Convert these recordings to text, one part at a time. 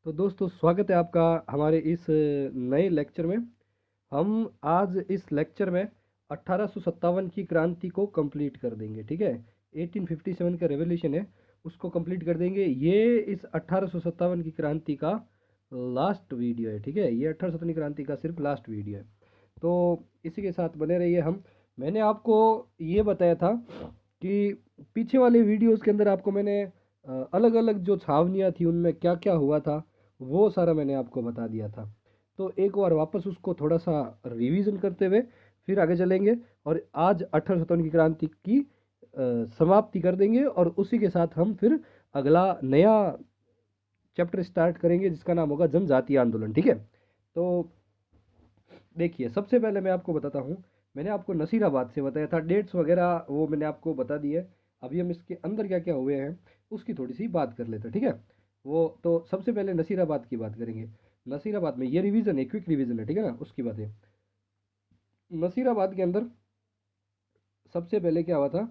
तो दोस्तों स्वागत है आपका हमारे इस नए लेक्चर में। हम आज इस लेक्चर में 1857 की क्रांति को कंप्लीट कर देंगे। ठीक है, 1857 का रेवोल्यूशन है, उसको कंप्लीट कर देंगे। ये इस 1857 की क्रांति का लास्ट वीडियो है। ठीक है, ये 1857 की क्रांति का सिर्फ लास्ट वीडियो है, तो इसी के साथ बने रहिए। मैंने आपको ये बताया था कि पीछे वाले वीडियोस के अंदर आपको मैंने अलग अलग जो छावनियाँ थी उनमें क्या क्या हुआ था वो सारा मैंने आपको बता दिया था। तो एक बार वापस उसको थोड़ा सा रिवीजन करते हुए फिर आगे चलेंगे और आज 1857 की क्रांति की समाप्ति कर देंगे और उसी के साथ हम फिर अगला नया चैप्टर स्टार्ट करेंगे जिसका नाम होगा जनजातीय आंदोलन। ठीक है, तो देखिए सबसे पहले मैं आपको बताता हूँ। मैंने आपको नसीराबाद से बताया था, डेट्स वगैरह वो मैंने आपको बता दी है। अभी हम इसके अंदर क्या क्या हुए हैं उसकी थोड़ी सी बात कर लेते हैं। ठीक है, वो तो सबसे पहले नसीराबाद की बात करेंगे। नसीराबाद में ये रिवीजन है, क्विक रिवीजन है, ठीक है ना, उसकी बात है। नसीराबाद के अंदर सबसे पहले क्या हुआ था,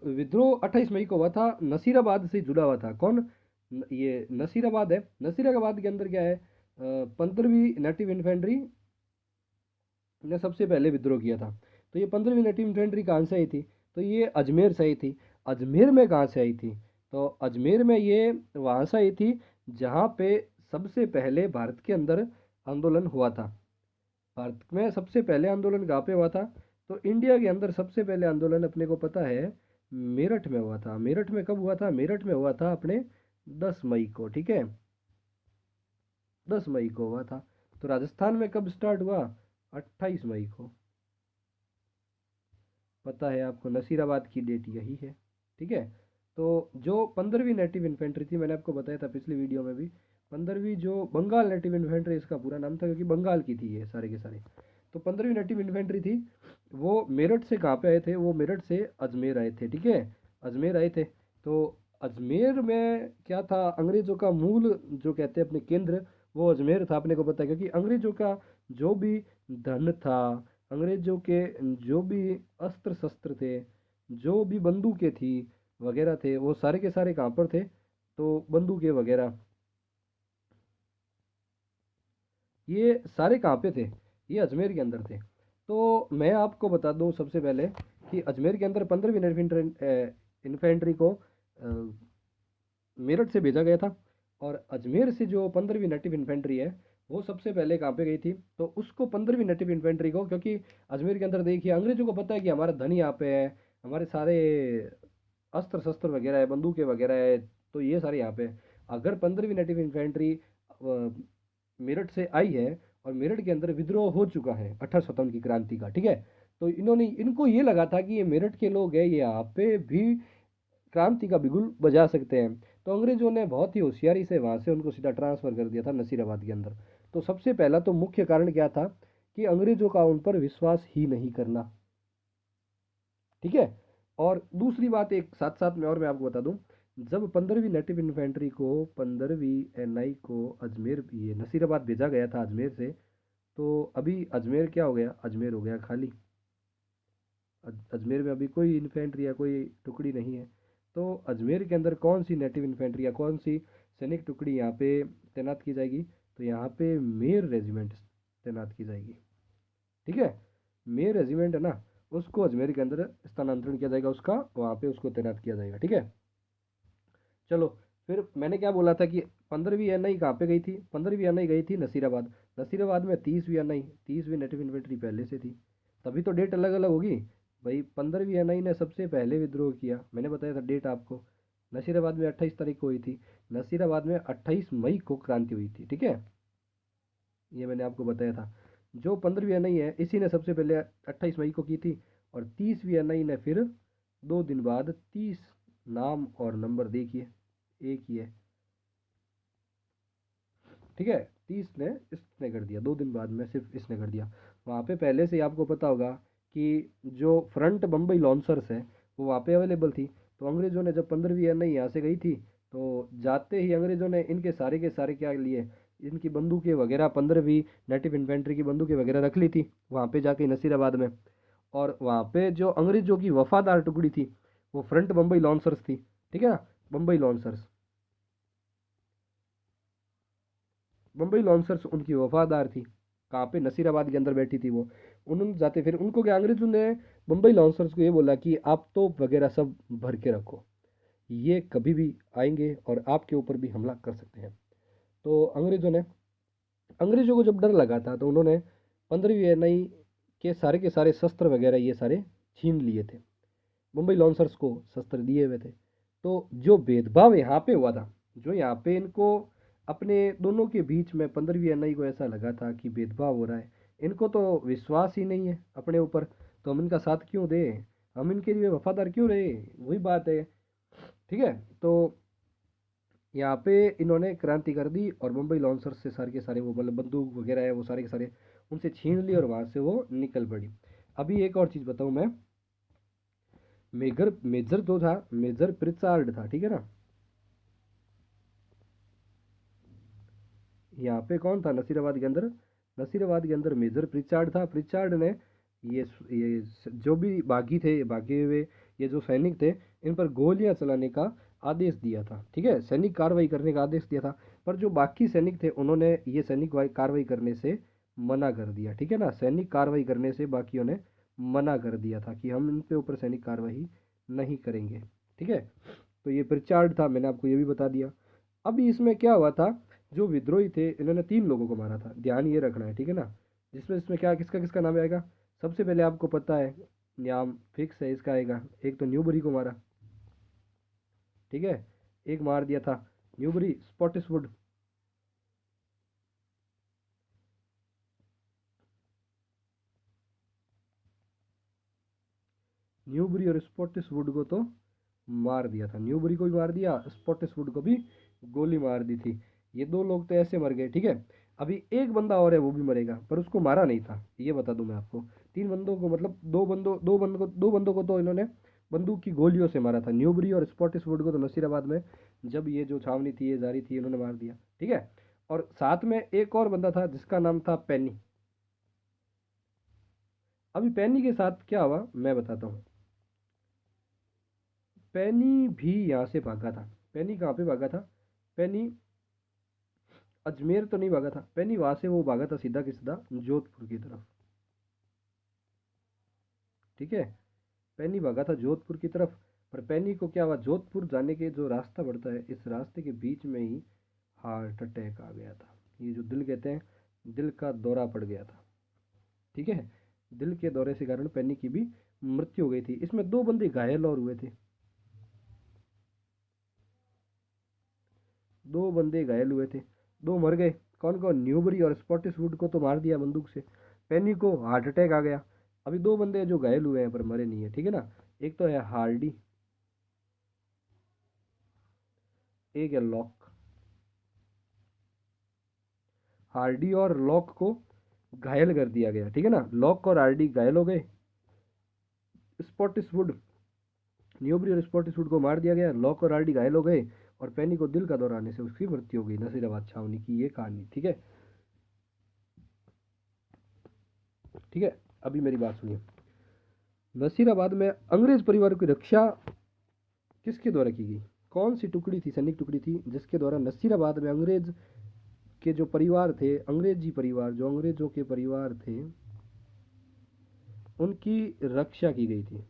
विद्रोह 28 मई को हुआ था, नसीराबाद से जुड़ा हुआ था। कौन? ये नसीराबाद है। नसीराबाद के अंदर क्या है, 15वीं नेटिव इन्फेंट्री ने सबसे पहले विद्रोह किया था। तो ये 15वीं नेटिव इन्फेंट्री कहाँ से आई थी? तो ये अजमेर से आई थी। अजमेर में कहाँ से आई थी? तो अजमेर में ये वहाँ से आई थी जहाँ पे सबसे पहले भारत के अंदर आंदोलन हुआ था। भारत में सबसे पहले आंदोलन कहाँ पे हुआ था? तो इंडिया के अंदर सबसे पहले आंदोलन अपने को पता है मेरठ में हुआ था। मेरठ में कब हुआ था? मेरठ में हुआ था अपने 10 मई को। ठीक है, 10 मई को हुआ था। तो राजस्थान में कब स्टार्ट हुआ? 28 मई को। पता है आपको, नसीराबाद की डेट यही है। ठीक है, तो जो 15वीं नेटिव इन्फेंट्री थी, मैंने आपको बताया था पिछली वीडियो में भी, 15वीं जो बंगाल नेटिव इन्फेंट्री इसका पूरा नाम था क्योंकि बंगाल की थी ये सारे के सारे। तो 15वीं नेटिव इन्फेंट्री थी, वो मेरठ से कहाँ पे आए थे? वो मेरठ से अजमेर आए थे। ठीक है, अजमेर आए थे। तो अजमेर में क्या था, अंग्रेजों का मूल जो कहते हैं अपने केंद्र, वो अजमेर था। अपने को पता है क्योंकि अंग्रेजों का जो भी धन था, अंग्रेजों के जो भी अस्त्र शस्त्र थे, जो भी बंदूकें थी वगैरह थे, वो सारे के सारे कहाँ पर थे? तो बंदूकें वगैरह ये सारे कहाँ पे थे? ये अजमेर के अंदर थे। तो मैं आपको बता दूं सबसे पहले कि अजमेर के अंदर 15वीं इन्फेंट्री को मेरठ से भेजा गया था। और अजमेर से जो 15वीं नेटिव इन्फेंट्री है वो सबसे पहले कहाँ पे गई थी? तो उसको 15वीं नेटिव इन्फेंट्री को, क्योंकि अजमेर के अंदर देखिए अंग्रेजों को पता है कि हमारा धन यहाँ पे है, हमारे सारे अस्त्र शस्त्र वगैरह है, बंदूकें वगैरह है, तो ये सारे यहाँ पे। अगर 15वीं नेटिव इन्फेंट्री मेरठ से आई है और मेरठ के अंदर विद्रोह हो चुका है 1857 की क्रांति का, ठीक है, तो इनको ये लगा था कि ये मेरठ के लोग हैं, ये यहाँ पे भी क्रांति का बिगुल बजा सकते हैं। तो अंग्रेजों ने बहुत ही होशियारी से वहां से उनको सीधा ट्रांसफर कर दिया था नसीराबाद के अंदर। तो सबसे पहला तो मुख्य कारण क्या था कि अंग्रेजों का उन पर विश्वास ही नहीं करना। ठीक है, और दूसरी बात एक साथ साथ में और मैं आपको बता दूं, जब 15वीं नेटिव इन्फेंट्री को, 15वीं एनआई को अजमेर, ये नसीराबाद भेजा गया था अजमेर से, तो अभी अजमेर क्या हो गया? अजमेर हो गया खाली। अजमेर में अभी कोई इन्फेंट्री या कोई टुकड़ी नहीं है। तो अजमेर के अंदर कौन सी नेटिव इन्फेंट्री या कौन सी सैनिक टुकड़ी यहाँ पे तैनात की जाएगी? तो यहाँ पे मेर रेजिमेंट तैनात की जाएगी। ठीक है, मेर रेजिमेंट है ना, उसको अजमेर के अंदर स्थानांतरण किया जाएगा, उसका वहाँ पे उसको तैनात किया जाएगा। ठीक है, चलो फिर मैंने क्या बोला था कि 15वीं एनआई कहाँ पे गई थी? 15वीं एनआई गई थी नसीराबाद। नसीराबाद में 30वीं एनआई, 30वीं नेटिव इन्फेंट्री पहले से थी, तभी तो डेट अलग अलग होगी भाई। 15वीं एनआई ने सबसे पहले विद्रोह किया, मैंने बताया था डेट आपको। नसीराबाद में 28 तारीख को हुई थी, नसीराबाद में 28 मई को क्रांति हुई थी। ठीक है, ये मैंने आपको बताया था। जो 15वीं एनआई है इसी ने सबसे पहले 28 मई को की थी, और 30वीं एनआई ने फिर 2 दिन बाद 30 नाम और नंबर देखिए, एक ही है। ठीक है, 30 ने इसने कर दिया, 2 दिन बाद में सिर्फ इसने कर दिया। वहाँ पे पहले से ही आपको पता होगा कि जो फ्रंट बम्बई लॉन्सर्स है वो वहाँ पे अवेलेबल थी। तो अंग्रेजों ने जब 15वीं एनआई यहाँ से गई थी, तो जाते ही अंग्रेजों ने इनके सारे के सारे क्या लिए, इनकी बंदूकें वगैरह, 15वीं नेटिव इन्फेंट्री की बंदूकें वगैरह रख ली थी वहाँ पे जाके नसीराबाद में। और वहाँ पे जो अंग्रेजों की वफादार टुकड़ी थी वो फ्रंट बम्बई लॉन्सर्स थी। ठीक है ना, बम्बई लॉन्सर्स। बम्बई लॉन्सर्स उनकी वफादार थी। कहाँ पे? नसीराबाद के अंदर बैठी थी वो। उन्होंने जाते फिर उनको क्या, अंग्रेजों ने बम्बई लॉन्सर्स को ये बोला कि आप तोप वगैरह सब भर के रखो, ये कभी भी आएंगे और आपके ऊपर भी हमला कर सकते हैं। तो अंग्रेजों को जब डर लगा था तो उन्होंने 15वीं एनआई के सारे शस्त्र वगैरह ये सारे छीन लिए थे। मुंबई लॉन्सर्स को शस्त्र दिए हुए थे। तो जो भेदभाव यहाँ पे हुआ था, जो यहाँ पे इनको अपने दोनों के बीच में 15वीं एनआई को ऐसा लगा था कि भेदभाव हो रहा है, इनको तो विश्वास ही नहीं है अपने ऊपर, तो हम इनका साथ क्यों दें, हम इनके लिए वफादार क्यों रहे, वही बात है। ठीक है, तो यहाँ पे इन्होंने क्रांति कर दी और मुंबई लॉन्सर्स से सारे के सारे वो मतलब बंदूक वगैरह है वो सारे के सारे उनसे छीन लिए और वहाँ से वो निकल पड़ी। अभी एक और चीज़ बताऊँ मैं, मेजर मेजर जो था, मेजर प्रिचार्ड था, ठीक है ना। यहाँ पे कौन था नसीराबाद के अंदर? नसीराबाद के अंदर मेजर प्रिचार्ड था। प्रिचार्ड ने ये जो भी बागी थे, भागे हुए ये जो सैनिक थे, इन पर गोलियां चलाने का आदेश दिया था। ठीक है, सैनिक कार्रवाई करने का आदेश दिया था। पर जो बाकी सैनिक थे उन्होंने ये सैनिक कार्रवाई करने से मना कर दिया। ठीक है ना, सैनिक कार्रवाई करने से बाकियों ने मना कर दिया था कि हम इन पे ऊपर सैनिक कार्रवाई नहीं करेंगे। ठीक है, तो ये प्रिचार्ड था, मैंने आपको ये भी बता दिया। अभी इसमें क्या हुआ था, जो विद्रोही थे इन्होंने 3 लोगों को मारा था, ध्यान ये रखना है। ठीक है ना, जिसमें इसमें क्या किसका किसका नाम आएगा, सबसे पहले आपको पता है, नाम फिक्स है इसका आएगा, एक तो न्यूबरी को मारा। ठीक है, एक मार दिया था न्यूबरी, स्पॉटिसवुड। न्यूबरी और स्पॉटिसवुड को तो मार दिया था, न्यूबरी को भी मार दिया, स्पॉटिसवुड को भी गोली मार दी थी। ये 2 लोग तो ऐसे मर गए। ठीक है, अभी एक बंदा और है वो भी मरेगा, पर उसको मारा नहीं था, ये बता दूं मैं आपको। 3 बंदों को मतलब दो बंदों को तो इन्होंने बंदूक की गोलियों से मारा था, न्यूबरी और स्पॉटिसवुड को तो नसीराबाद में जब ये जो छावनी थी ये जारी थी इन्होंने मार दिया। ठीक है, और साथ में एक और बंदा था जिसका नाम था पेनी। अभी पेनी के साथ क्या हुआ मैं बताता हूँ। पेनी भी यहाँ से भागा था। पेनी कहाँ पे भागा था? पेनी अजमेर तो नहीं भागा था, पेनी वहां से वो भागा था सीधा की सीधा जोधपुर की तरफ। ठीक है, पेनी भागा था जोधपुर की तरफ। पर पेनी को क्या हुआ, जोधपुर जाने के जो रास्ता पड़ता है इस रास्ते के बीच में ही हार्ट अटैक आ गया था। ये जो दिल कहते हैं, दिल का दौरा पड़ गया था। ठीक है, दिल के दौरे के कारण पेनी की भी मृत्यु हो गई थी। इसमें 2 बंदे घायल और हुए थे, 2 बंदे घायल हुए थे, 2 मर गए। कौन कौन? न्यूबरी और स्पॉटिसवुड को तो मार दिया बंदूक से, पेनी को हार्ट अटैक आ गया। अभी 2 बंदे जो घायल हुए हैं पर मरे नहीं है। ठीक है ना, एक तो है हार्डी, एक है लॉक। हार्डी और लॉक को घायल कर दिया गया। ठीक है ना, लॉक और हार्डी घायल हो गए, स्पॉटिसवुड, न्यूबरी और स्पॉटिसवुड को मार दिया गया, लॉक और हार्डी घायल हो गए और पेनी को दिल का दौरा आने से उसकी मृत्यु हो गई। नसीराबाद छावनी की ये कहानी। ठीक है, ठीक है, अभी मेरी बात सुनिए। नसीराबाद में अंग्रेज परिवार की रक्षा किसके द्वारा की गई? कौन सी टुकड़ी थी, सैनिक टुकड़ी थी जिसके द्वारा नसीराबाद में अंग्रेज के जो परिवार थे, अंग्रेजी परिवार जो अंग्रेजों के परिवार थे उनकी रक्षा की गई थी?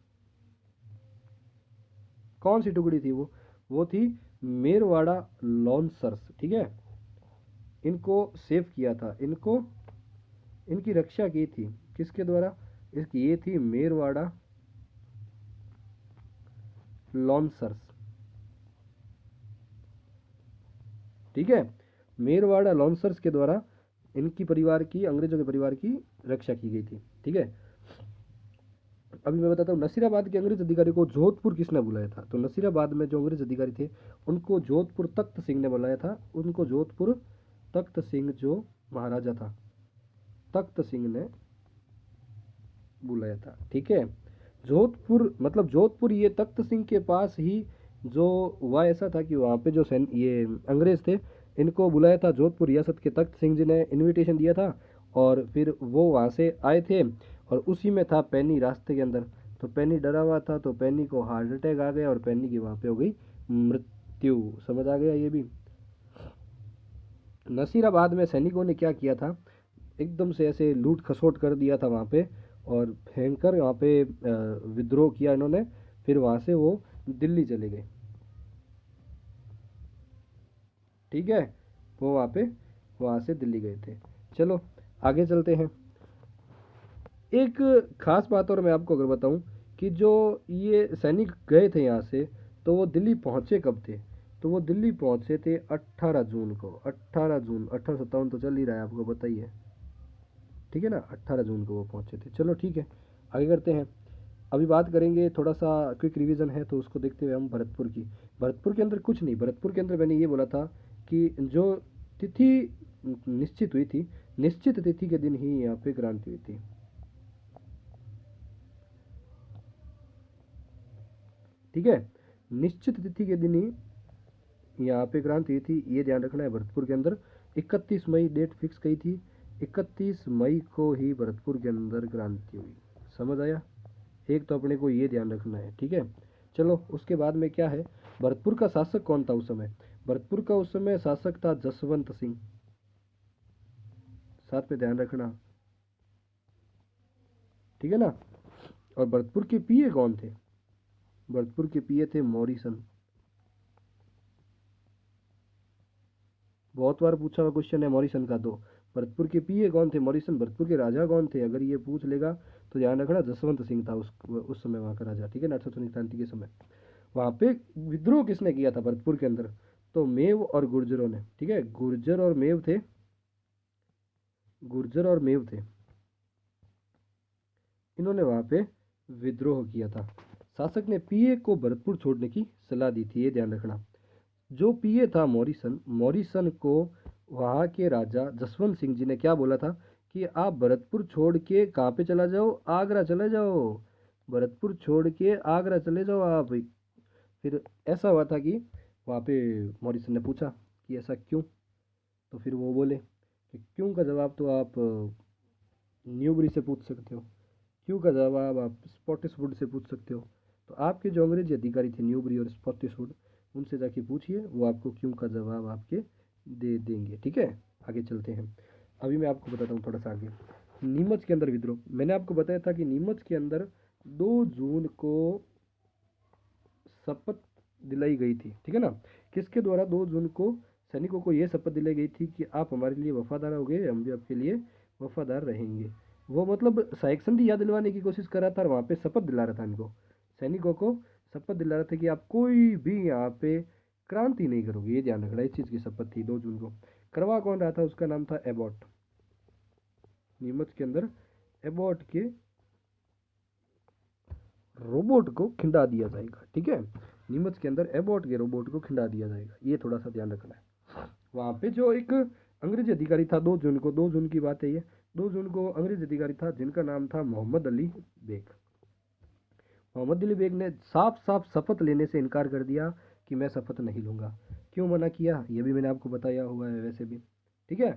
कौन सी टुकड़ी थी वो थी मेरवाड़ा लॉन्सर्स। ठीक है, इनको सेव किया था, इनको इनकी रक्षा की थी किसके द्वारा? इसकी ये थी मेरवाड़ा लॉन्सर्स। ठीक है, मेरवाड़ा लॉन्सर्स के द्वारा इनकी परिवार की, अंग्रेजों के परिवार की रक्षा की गई थी। ठीक है, अभी मैं बताता हूँ नसीराबाद के अंग्रेज अधिकारी को जोधपुर किसने बुलाया था। तो नसीराबाद में जो अंग्रेज अधिकारी थे उनको जोधपुर तख्त सिंह ने बुलाया था। उनको जोधपुर तख्त सिंह जो महाराजा था, तख्त सिंह ने बुलाया था। ठीक है, जोधपुर मतलब जोधपुर ये तख्त सिंह के पास ही जो हुआ ऐसा था कि वहाँ पे जो सैन ये अंग्रेज थे इनको बुलाया था जोधपुर रियासत के तख्त सिंह जी ने इनविटेशन दिया था और फिर वो वहाँ से आए थे और उसी में था पैनी रास्ते के अंदर। तो पैनी डरा हुआ था तो पैनी को हार्ट अटैक आ गया और पैनी की वहाँ पे हो गई मृत्यु। समझ आ गया ये भी? नसीराबाद में सैनिकों ने क्या किया था, एकदम से ऐसे लूट खसोट कर दिया था वहाँ पे, और भयंकर वहाँ पे विद्रोह किया इन्होंने। फिर वहाँ से वो दिल्ली चले गए, ठीक है। वो वहाँ से दिल्ली गए थे। चलो आगे चलते हैं। एक खास बात और मैं आपको अगर बताऊं कि जो ये सैनिक गए थे यहाँ से, तो वो दिल्ली पहुँचे कब थे? तो वो दिल्ली पहुँचे थे 18 जून को। 18 जून, 1857 तो चल ही रहा है, आपको बताइए, ठीक है ना। 18 जून को वो पहुँचे थे। चलो ठीक है, आगे करते हैं। अभी बात करेंगे, थोड़ा सा क्विक रिवीजन है तो उसको देखते हुए हम भरतपुर की। भरतपुर के अंदर कुछ नहीं, भरतपुर के अंदर मैंने ये बोला था कि जो तिथि निश्चित हुई थी, निश्चित तिथि के दिन ही यहाँ पे क्रांति हुई थी, ठीक है। निश्चित तिथि के दिन ही यहाँ पे क्रांति हुई थी, ये ध्यान रखना है। भरतपुर के अंदर 31 मई डेट फिक्स कही थी, 31 मई को ही भरतपुर के अंदर क्रांति हुई। समझ आया? एक तो अपने को ये ध्यान रखना है, ठीक है। चलो उसके बाद में क्या है, भरतपुर का शासक कौन था उस समय? भरतपुर का उस समय शासक था जसवंत सिंह, साथ में ध्यान रखना, ठीक है ना। और भरतपुर के पीए कौन थे? भरतपुर के पीए थे मॉरिसन। बहुत बार पूछा हुआ क्वेश्चन है मॉरिसन का। तो भरतपुर के पीए कौन थे? मॉरिसन। भरतपुर के राजा कौन थे? अगर ये पूछ लेगा तो ध्यान रखना जसवंत सिंह था उस समय वहाँ का राजा, ठीक है ना, 1820 क्रांति के समय। वहाँ पे विद्रोह किसने किया था भरतपुर के अंदर? तो मेव और गुर्जरों ने, ठीक है। गुर्जर और मेव थे, गुर्जर और मेव थे, इन्होंने वहाँ पे विद्रोह किया था। शासक ने पीए को भरतपुर छोड़ने की सलाह दी थी, ये ध्यान रखना। जो पीए था मॉरिसन, मॉरिसन को वहाँ के राजा जसवंत सिंह जी ने क्या बोला था कि आप भरतपुर छोड़ के कहाँ पे चला जाओ? आगरा चले जाओ, भरतपुर छोड़ के आगरा चले जाओ आप। फिर ऐसा हुआ था कि वहाँ पे मॉरिसन ने पूछा कि ऐसा क्यों? तो फिर वो बोले कि क्यों का जवाब तो आप न्यूबरी से पूछ सकते हो, क्यों का जवाब आप स्पॉटिसवुड से पूछ सकते हो। तो आपके जो अंग्रेजी अधिकारी थे न्यूबरी और स्पॉटिसवुड, उनसे जाके पूछिए, वो आपको क्यों का जवाब आपके दे देंगे, ठीक है। आगे चलते हैं। अभी मैं आपको बताता हूँ थोड़ा सा आगे। नीमच के अंदर विद्रोह, मैंने आपको बताया था कि नीमच के अंदर 2 जून को शपथ दिलाई गई थी, ठीक है ना। किसके द्वारा? 2 जून को सैनिकों को यह शपथ दिलाई गई थी कि आप हमारे लिए वफादार होगे, हम भी आपके लिए वफादार रहेंगे। वो मतलब सहायक संधि याद दिलवाने की कोशिश कर रहा था और वहाँ पे शपथ दिला रहा था इनको, सैनिकों को शपथ दिला रहा था कि आप कोई भी यहाँ पे क्रांति नहीं करोगे, ये ध्यान रखना। इस चीज़ की शपथ थी 2 जून को। करवा कौन रहा था? उसका नाम था एबॉट। नीमच के अंदर एबॉट के रोबोट को खिंडा दिया जाएगा, ठीक है। नीमच के अंदर एबॉट के रोबोट को खिंडा दिया जाएगा, ये थोड़ा सा ध्यान रखना है। वहाँ पे जो एक अंग्रेजी अधिकारी था 2 जून को, 2 जून की बात है ये, 2 जून को अंग्रेजी अधिकारी था जिनका नाम था मोहम्मद अली बेग। मोहम्मद अली बेग ने साफ साफ शपथ लेने से इनकार कर दिया कि मैं शपथ नहीं लूंगा। क्यों मना किया ये भी मैंने आपको बताया हुआ है वैसे भी, ठीक है।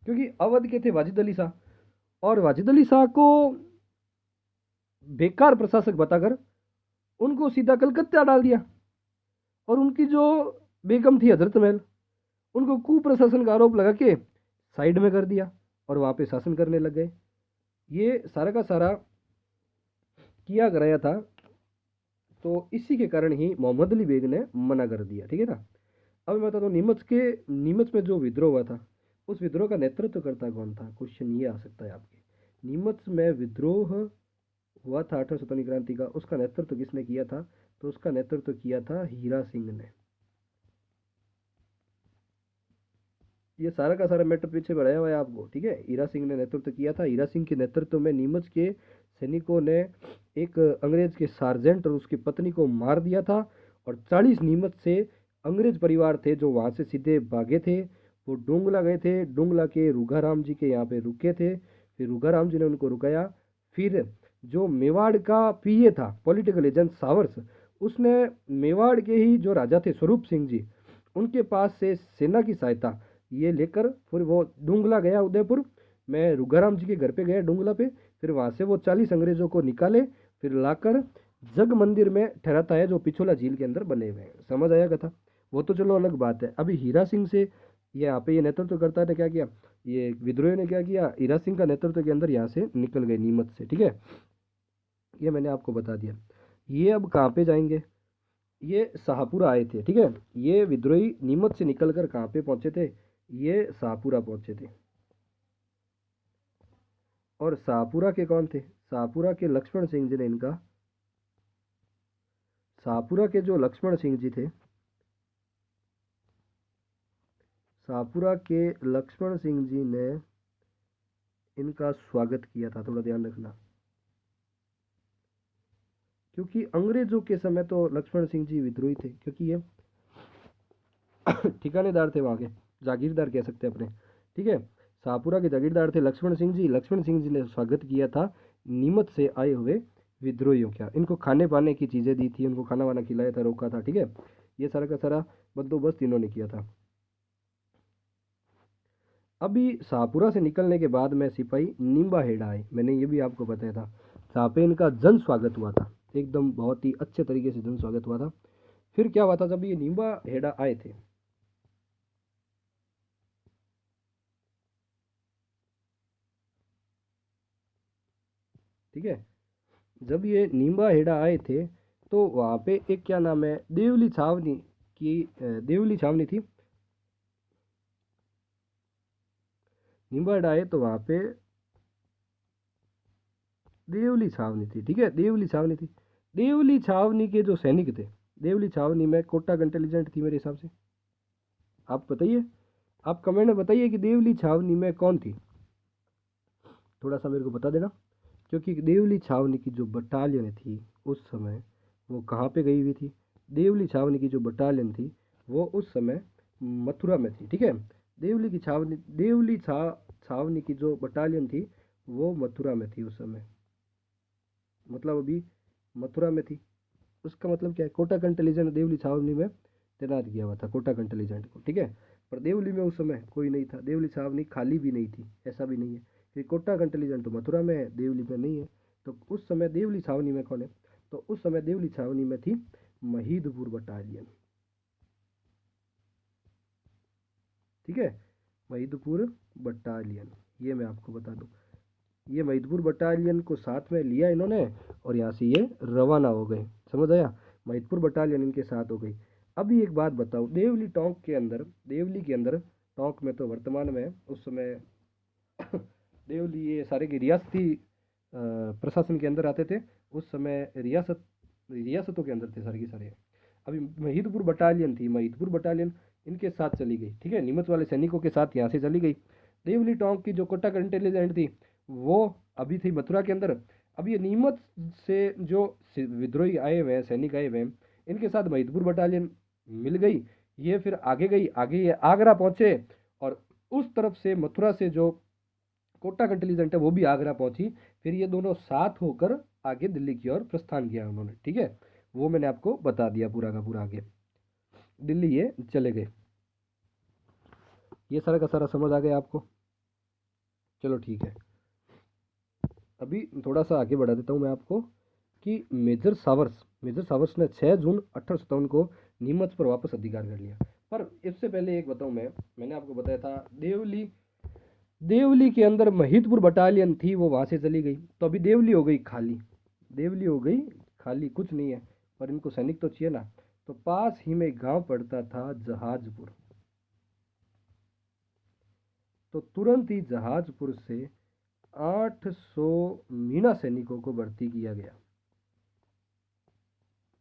क्योंकि अवध के थे वाजिद अली शाह, और वाजिद अली शाह को बेकार प्रशासक बताकर उनको सीधा कलकत्ता डाल दिया, और उनकी जो बेगम थी हजरत महल, उनको कुप्रशासन का आरोप लगा के साइड में कर दिया और वहाँ पे शासन करने लग गए। ये सारा का सारा किया कराया था, तो इसी के कारण ही मोहम्मद अली बेग ने मना कर दिया, ठीक है ना। अब मैं बताता हूँ नीमच में जो विद्रोह हुआ था, उस विद्रोह का नेतृत्व करता कौन था? क्वेश्चन ये आ सकता है आपके। नीमच में विद्रोह हुआ था 1857 क्रांति का, उसका नेतृत्व किसने किया था? तो उसका नेतृत्व किया था हीरा सिंह ने। ये सारा का सारा मैटर पीछे बढ़ाया हुआ है आपको, ठीक है। हीरा सिंह ने नेतृत्व किया था। हीरा सिंह के नेतृत्व में नीमच के सैनिकों ने एक अंग्रेज के सार्जेंट और उसकी पत्नी को मार दिया था, और 40 नीमच से अंग्रेज परिवार थे जो वहाँ से सीधे भागे थे, वो डोंगला गए थे। डोंगला के रूघाराम जी के यहाँ पे रुके थे, फिर रूघाराम जी ने उनको रुकाया। फिर जो मेवाड़ का पीए था, पॉलिटिकल एजेंट सावर्स, उसने मेवाड़ के ही जो राजा थे स्वरूप सिंह जी, उनके पास से सेना की सहायता ये लेकर फिर वो डुंगला गया, उदयपुर मैं रूघाराम जी के घर पे गया डुंगला पे। फिर वहाँ से वो 40 अंग्रेजों को निकाले, फिर लाकर जग मंदिर में ठहराता है जो पिछोला झील के अंदर बने हुए हैं। समझ आया कथा? वो तो चलो अलग बात है। अभी हीरा सिंह से ये यहाँ पे ये नेतृत्व करता था, क्या किया ये विद्रोही ने, क्या किया हीरा सिंह का नेतृत्व के अंदर यहाँ से निकल गए नीमच से, ठीक है। ये मैंने आपको बता दिया। ये अब कहाँ पे जाएंगे, ये शाहपुरा आए थे, ठीक है। ये विद्रोही नीमच से निकलकर कहाँ पे पहुंचे थे, ये शाहपुरा पहुंचे थे। और शाहपुरा के कौन थे, शाहपुरा के लक्ष्मण सिंह जी ने इनका, शाहपुरा के जो लक्ष्मण सिंह जी थे, शाहपुरा के लक्ष्मण सिंह जी ने इनका स्वागत किया था, थोड़ा ध्यान रखना, क्योंकि अंग्रेजों के समय तो लक्ष्मण सिंह जी विद्रोही थे, क्योंकि ये ठिकानेदार थे वहाँ के, जागीरदार कह सकते हैं अपने, ठीक है। शाहपुरा के जागीरदार थे लक्ष्मण सिंह जी। लक्ष्मण सिंह जी ने स्वागत किया था नीमच से आए हुए विद्रोहियों का। इनको खाने पाने की चीज़ें दी थी, उनको खाना वाना खिलाया था, रोका था, ठीक है। ये सारा का सारा बंदोबस्त इन्होंने किया था। अभी शाहपुरा से निकलने के बाद में सिपाही नींबा हेड़ा आए, मैंने ये भी आपको बताया था, जहाँ पे इनका जन स्वागत हुआ था, एकदम बहुत ही अच्छे तरीके से जन स्वागत हुआ था। फिर क्या हुआ था, जब ये नींबा हेड़ा आए थे, ठीक है, जब ये नींबा हेड़ा आए थे तो वहाँ पे एक क्या नाम है, देवली छावनी की, देवली छावनी थी। नींबा हेड़ा आए तो वहाँ पे देवली छावनी थी, ठीक है, देवली छावनी थी। देवली छावनी के जो सैनिक थे, देवली छावनी में कोटा कंटेलिजेंट थी मेरे हिसाब से, आप बताइए, आप कमेंट में बताइए कि देवली छावनी में कौन थी, थोड़ा सा मेरे को बता देना। क्योंकि देवली छावनी की जो बटालियन थी उस समय वो कहाँ पे गई हुई थी, देवली छावनी की जो बटालियन थी वो उस समय मथुरा में थी, ठीक है। देवली की छावनी, छावनी की जो बटालियन थी वो मथुरा में थी उस समय, मतलब अभी मथुरा में थी। उसका मतलब क्या है, कोटा कंटेलिजेंट देवली छावनी में तैनात किया हुआ था कोटा कंटेलिजेंट को, ठीक है। पर देवली में उस समय कोई नहीं था, देवली छावनी खाली भी नहीं थी, ऐसा भी नहीं है कि कोटा कंटेलिजेंट तो मथुरा में है, देवली में नहीं है। तो उस समय देवली छावनी में कौन है, तो उस समय देवली छावनी में थी महीदपुर बटालियन, ठीक है, महीदपुर बटालियन। ये मैं आपको बता दूं, ये महीदपुर बटालियन को साथ में लिया इन्होंने और यहाँ से ये रवाना हो गए, समझ आया, महीदपुर बटालियन इनके साथ हो गई। अभी एक बात बताओ, देवली टोंक के अंदर, देवली के अंदर, टोंक में तो वर्तमान में उस समय देवली ये सारे की रियासती प्रशासन के अंदर आते थे। उस समय रियासतों के अंदर थे सारे के सारे। अभी महीदपुर बटालियन थी, महीदपुर बटालियन इनके साथ चली गई, ठीक है, नीमच वाले सैनिकों के साथ यहाँ से चली गई। देवली टोंक की जो कोटा इंटेलिजेंट थी वो अभी थी मथुरा के अंदर। अब ये नीमच से जो विद्रोही आए हुए हैं, सैनिक आए हुए हैं, इनके साथ महीदपुर बटालियन मिल गई। ये फिर आगे गई, आगे ये आगरा पहुंचे और उस तरफ से मथुरा से जो कोटा कंटिलीजेंट है वो भी आगरा पहुंची। फिर ये दोनों साथ होकर आगे दिल्ली की ओर प्रस्थान किया उन्होंने, ठीक है। वो मैंने आपको बता दिया पूरा का पूरा, आगे दिल्ली ये चले गए। ये सारा का सारा समझ आ गया आपको, चलो ठीक है। अभी थोड़ा सा आगे बढ़ा देता हूँ मैं आपको कि मेजर सावर्स ने 6 जून 1857 को नीमच पर वापस अधिकार कर लिया। पर इससे पहले एक बताऊँ मैंने आपको बताया था देवली के अंदर महीदपुर बटालियन थी, वो वहां से चली गई, तो अभी देवली हो गई खाली, देवली हो गई खाली, कुछ नहीं है। पर इनको सैनिक तो चाहिए ना, तो पास ही में गांव पड़ता था जहाजपुर, तो तुरंत ही जहाजपुर से 800 मीना सैनिकों को भर्ती किया गया,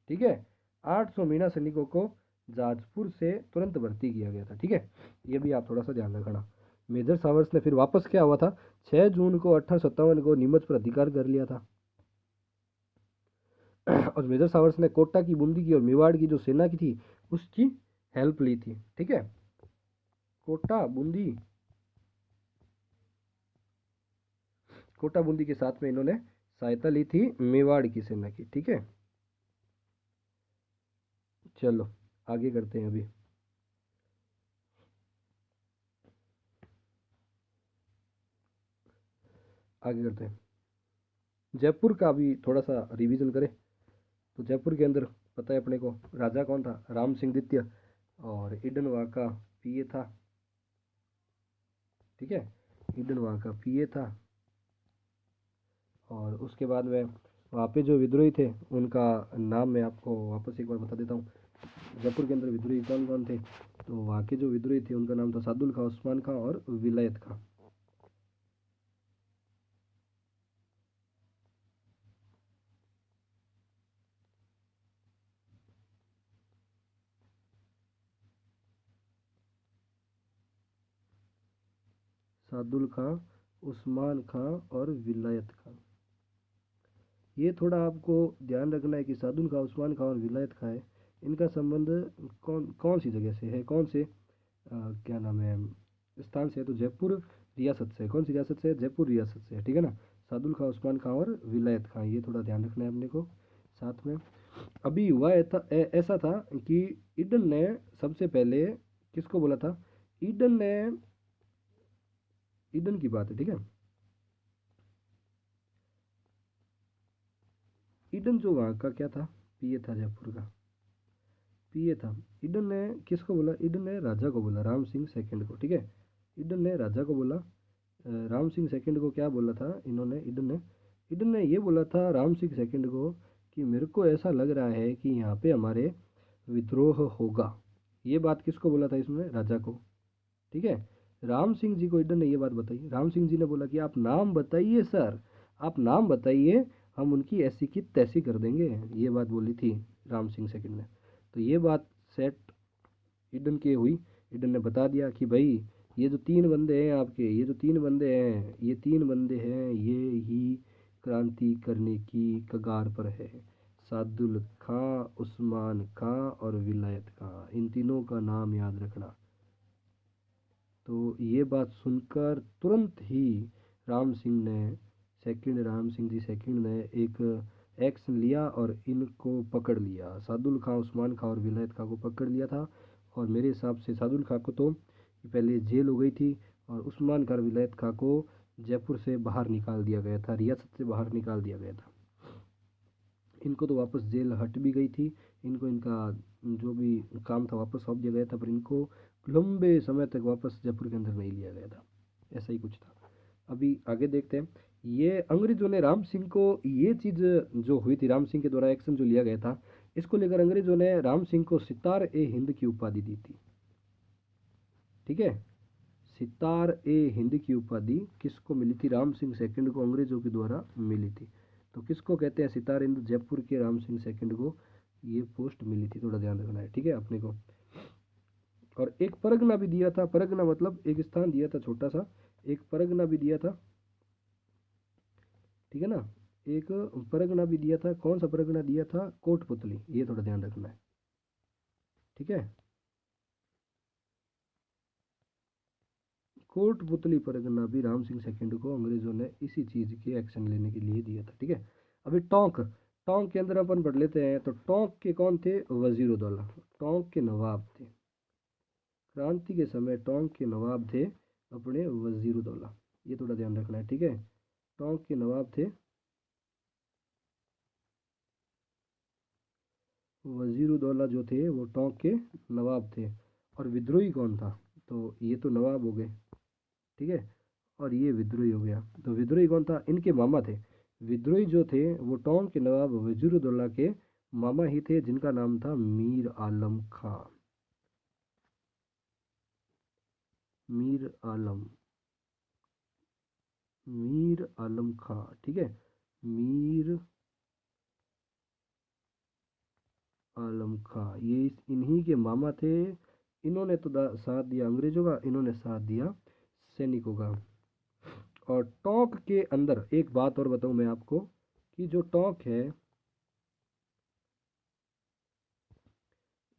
ठीक है। 800 मीना सैनिकों को जहाजपुर से तुरंत भर्ती किया गया था, ठीक है। ये भी आप थोड़ा सा ध्यान रखना। मेजर सावर्स ने फिर वापस क्या हुआ था, 6 जून को 1857 को नीमच पर अधिकार कर लिया था। और मेजर सावर्स ने कोटा की, बूंदी की और मेवाड़ की जो सेना की थी उसकी हेल्प ली थी, ठीक है। कोटा बूंदी के साथ में इन्होंने सहायता ली थी मेवाड़ की सेना की, ठीक है। चलो आगे करते हैं, अभी आगे करते हैं। जयपुर का भी थोड़ा सा रिवीजन करें तो जयपुर के अंदर पता है अपने को राजा कौन था, राम सिंह द्वितीय, और इडन वहाँ का पीए था, ठीक है। ईडन वहाँ का पीए था। और उसके बाद में वहाँ पे जो विद्रोही थे उनका नाम मैं आपको वापस एक बार बता देता हूँ। जयपुर के अंदर विद्रोही कौन कौन थे, तो वहाँ के जो विद्रोही थे उनका नाम था सादुल खां, उस्मान खां और विलायत खां। सादुल खां, उस्मान खां और विलायत खां। ये थोड़ा आपको ध्यान रखना है कि सादुल खां, उस्मान खां और विलायत खां है, इनका संबंध कौन कौन सी जगह से है, कौन से क्या नाम है स्थान से है, तो जयपुर रियासत से। कौन सी रियासत से है, जयपुर रियासत से है, ठीक है ना। सादुल खां, उस्मान खां और विलायत खां, ये थोड़ा ध्यान रखना है अपने को साथ में। अभी हुआ ऐसा था कि ईडन ने सबसे पहले किसको बोला था, ईडन ने, ईडन की बात है, ठीक है। ईडन जो वहाँ का क्या था, पीए था, जयपुर का पीए था। ईडन ने किसको बोला, ईडन ने राजा को बोला, राम सिंह सेकंड को, ठीक है। ईडन ने राजा को बोला, राम सिंह सेकंड को क्या बोला था इन्होंने, ईडन ने ये बोला था राम सिंह सेकंड को कि मेरे को ऐसा लग रहा है कि यहाँ पे हमारे विद्रोह होगा। ये बात किसको बोला था इसमें, राजा को, ठीक है। राम सिंह जी को ईडन ने ये बात बताई। राम सिंह जी ने बोला कि आप नाम बताइए सर, आप नाम बताइए, हम उनकी ऐसी की तैसी कर देंगे। ये बात बोली थी राम सिंह सेकंड ने। तो ये बात सेट ईडन की हुई। ईडन ने बता दिया कि भाई ये जो तीन बंदे हैं आपके, ये जो तीन बंदे हैं, ये तीन बंदे हैं, ये ही क्रांति करने की कगार पर है। सादुल खां, उस्मान खां और विलायत खां, इन तीनों का नाम याद रखना। तो ये बात सुनकर तुरंत ही राम सिंह ने राम सिंह जी सेकंड ने एक एक्शन लिया और इनको पकड़ लिया। सादुल खां, उस्मान खां और विलायत खां को पकड़ लिया था। और मेरे हिसाब से सादुल खां को तो पहले जेल हो गई थी, और उस्मान खां, विलायत खां को जयपुर से बाहर निकाल दिया गया था, रियासत से बाहर निकाल दिया गया था। इनको तो वापस जेल हट भी गई थी, इनको इनका जो भी काम था वापस सौंप दिया गया था, पर इनको लंबे समय तक वापस जयपुर के अंदर नहीं लिया गया था। ऐसा ही कुछ था। अभी आगे देखते हैं। ये अंग्रेजों ने राम सिंह को, ये चीज़ जो हुई थी, राम सिंह के द्वारा एक्शन जो लिया गया था, इसको लेकर अंग्रेजों ने राम सिंह को सितार ए हिंद की उपाधि दी थी, ठीक है। सितार ए हिंद की उपाधि किसको मिली थी, राम सिंह सेकंड को अंग्रेजों के द्वारा मिली थी। तो किसको कहते हैं सितार हिंद, जयपुर के राम सिंह सेकंड को ये पोस्ट मिली थी, थोड़ा ध्यान रखना है, ठीक है अपने को। और एक परगना भी दिया था, परगना मतलब एक स्थान दिया था छोटा सा, एक परगना भी दिया था, ठीक है ना। एक परगना भी दिया था, कौन सा परगना दिया था, कोटपुतली, ये थोड़ा ध्यान रखना है, ठीक है। कोटपुतली परगना भी राम सिंह सेकंड को अंग्रेजों ने इसी चीज़ के एक्शन लेने के लिए दिया था, ठीक है। अभी टोंक, टोंक के अंदर अपन पढ़ लेते हैं। तो टोंक के कौन थे, वजीरुद्दौला, टोंक के नवाब थे। क्रांति के समय टोंक के नवाब थे अपने वजीरुद्दौला, ये थोड़ा ध्यान रखना है, ठीक है। टोंक के नवाब थे वजीरुद्दौला, जो थे वो टोंक के नवाब थे। और विद्रोही कौन था, तो ये तो नवाब हो गए, ठीक है, और ये विद्रोही हो गया। तो विद्रोही कौन था, इनके मामा थे। विद्रोही जो थे वो टोंक के नवाब वजीरुद्दौला के मामा ही थे, जिनका नाम था मीर आलम खां। मीर आलम, मीर आलम खां, ठीक है। मीर आलम खां, ये इन्हीं के मामा थे। इन्होंने तो साथ दिया अंग्रेजों का, इन्होंने साथ दिया सैनिकों का। और टोंक के अंदर एक बात और बताऊं मैं आपको, कि जो टोंक है,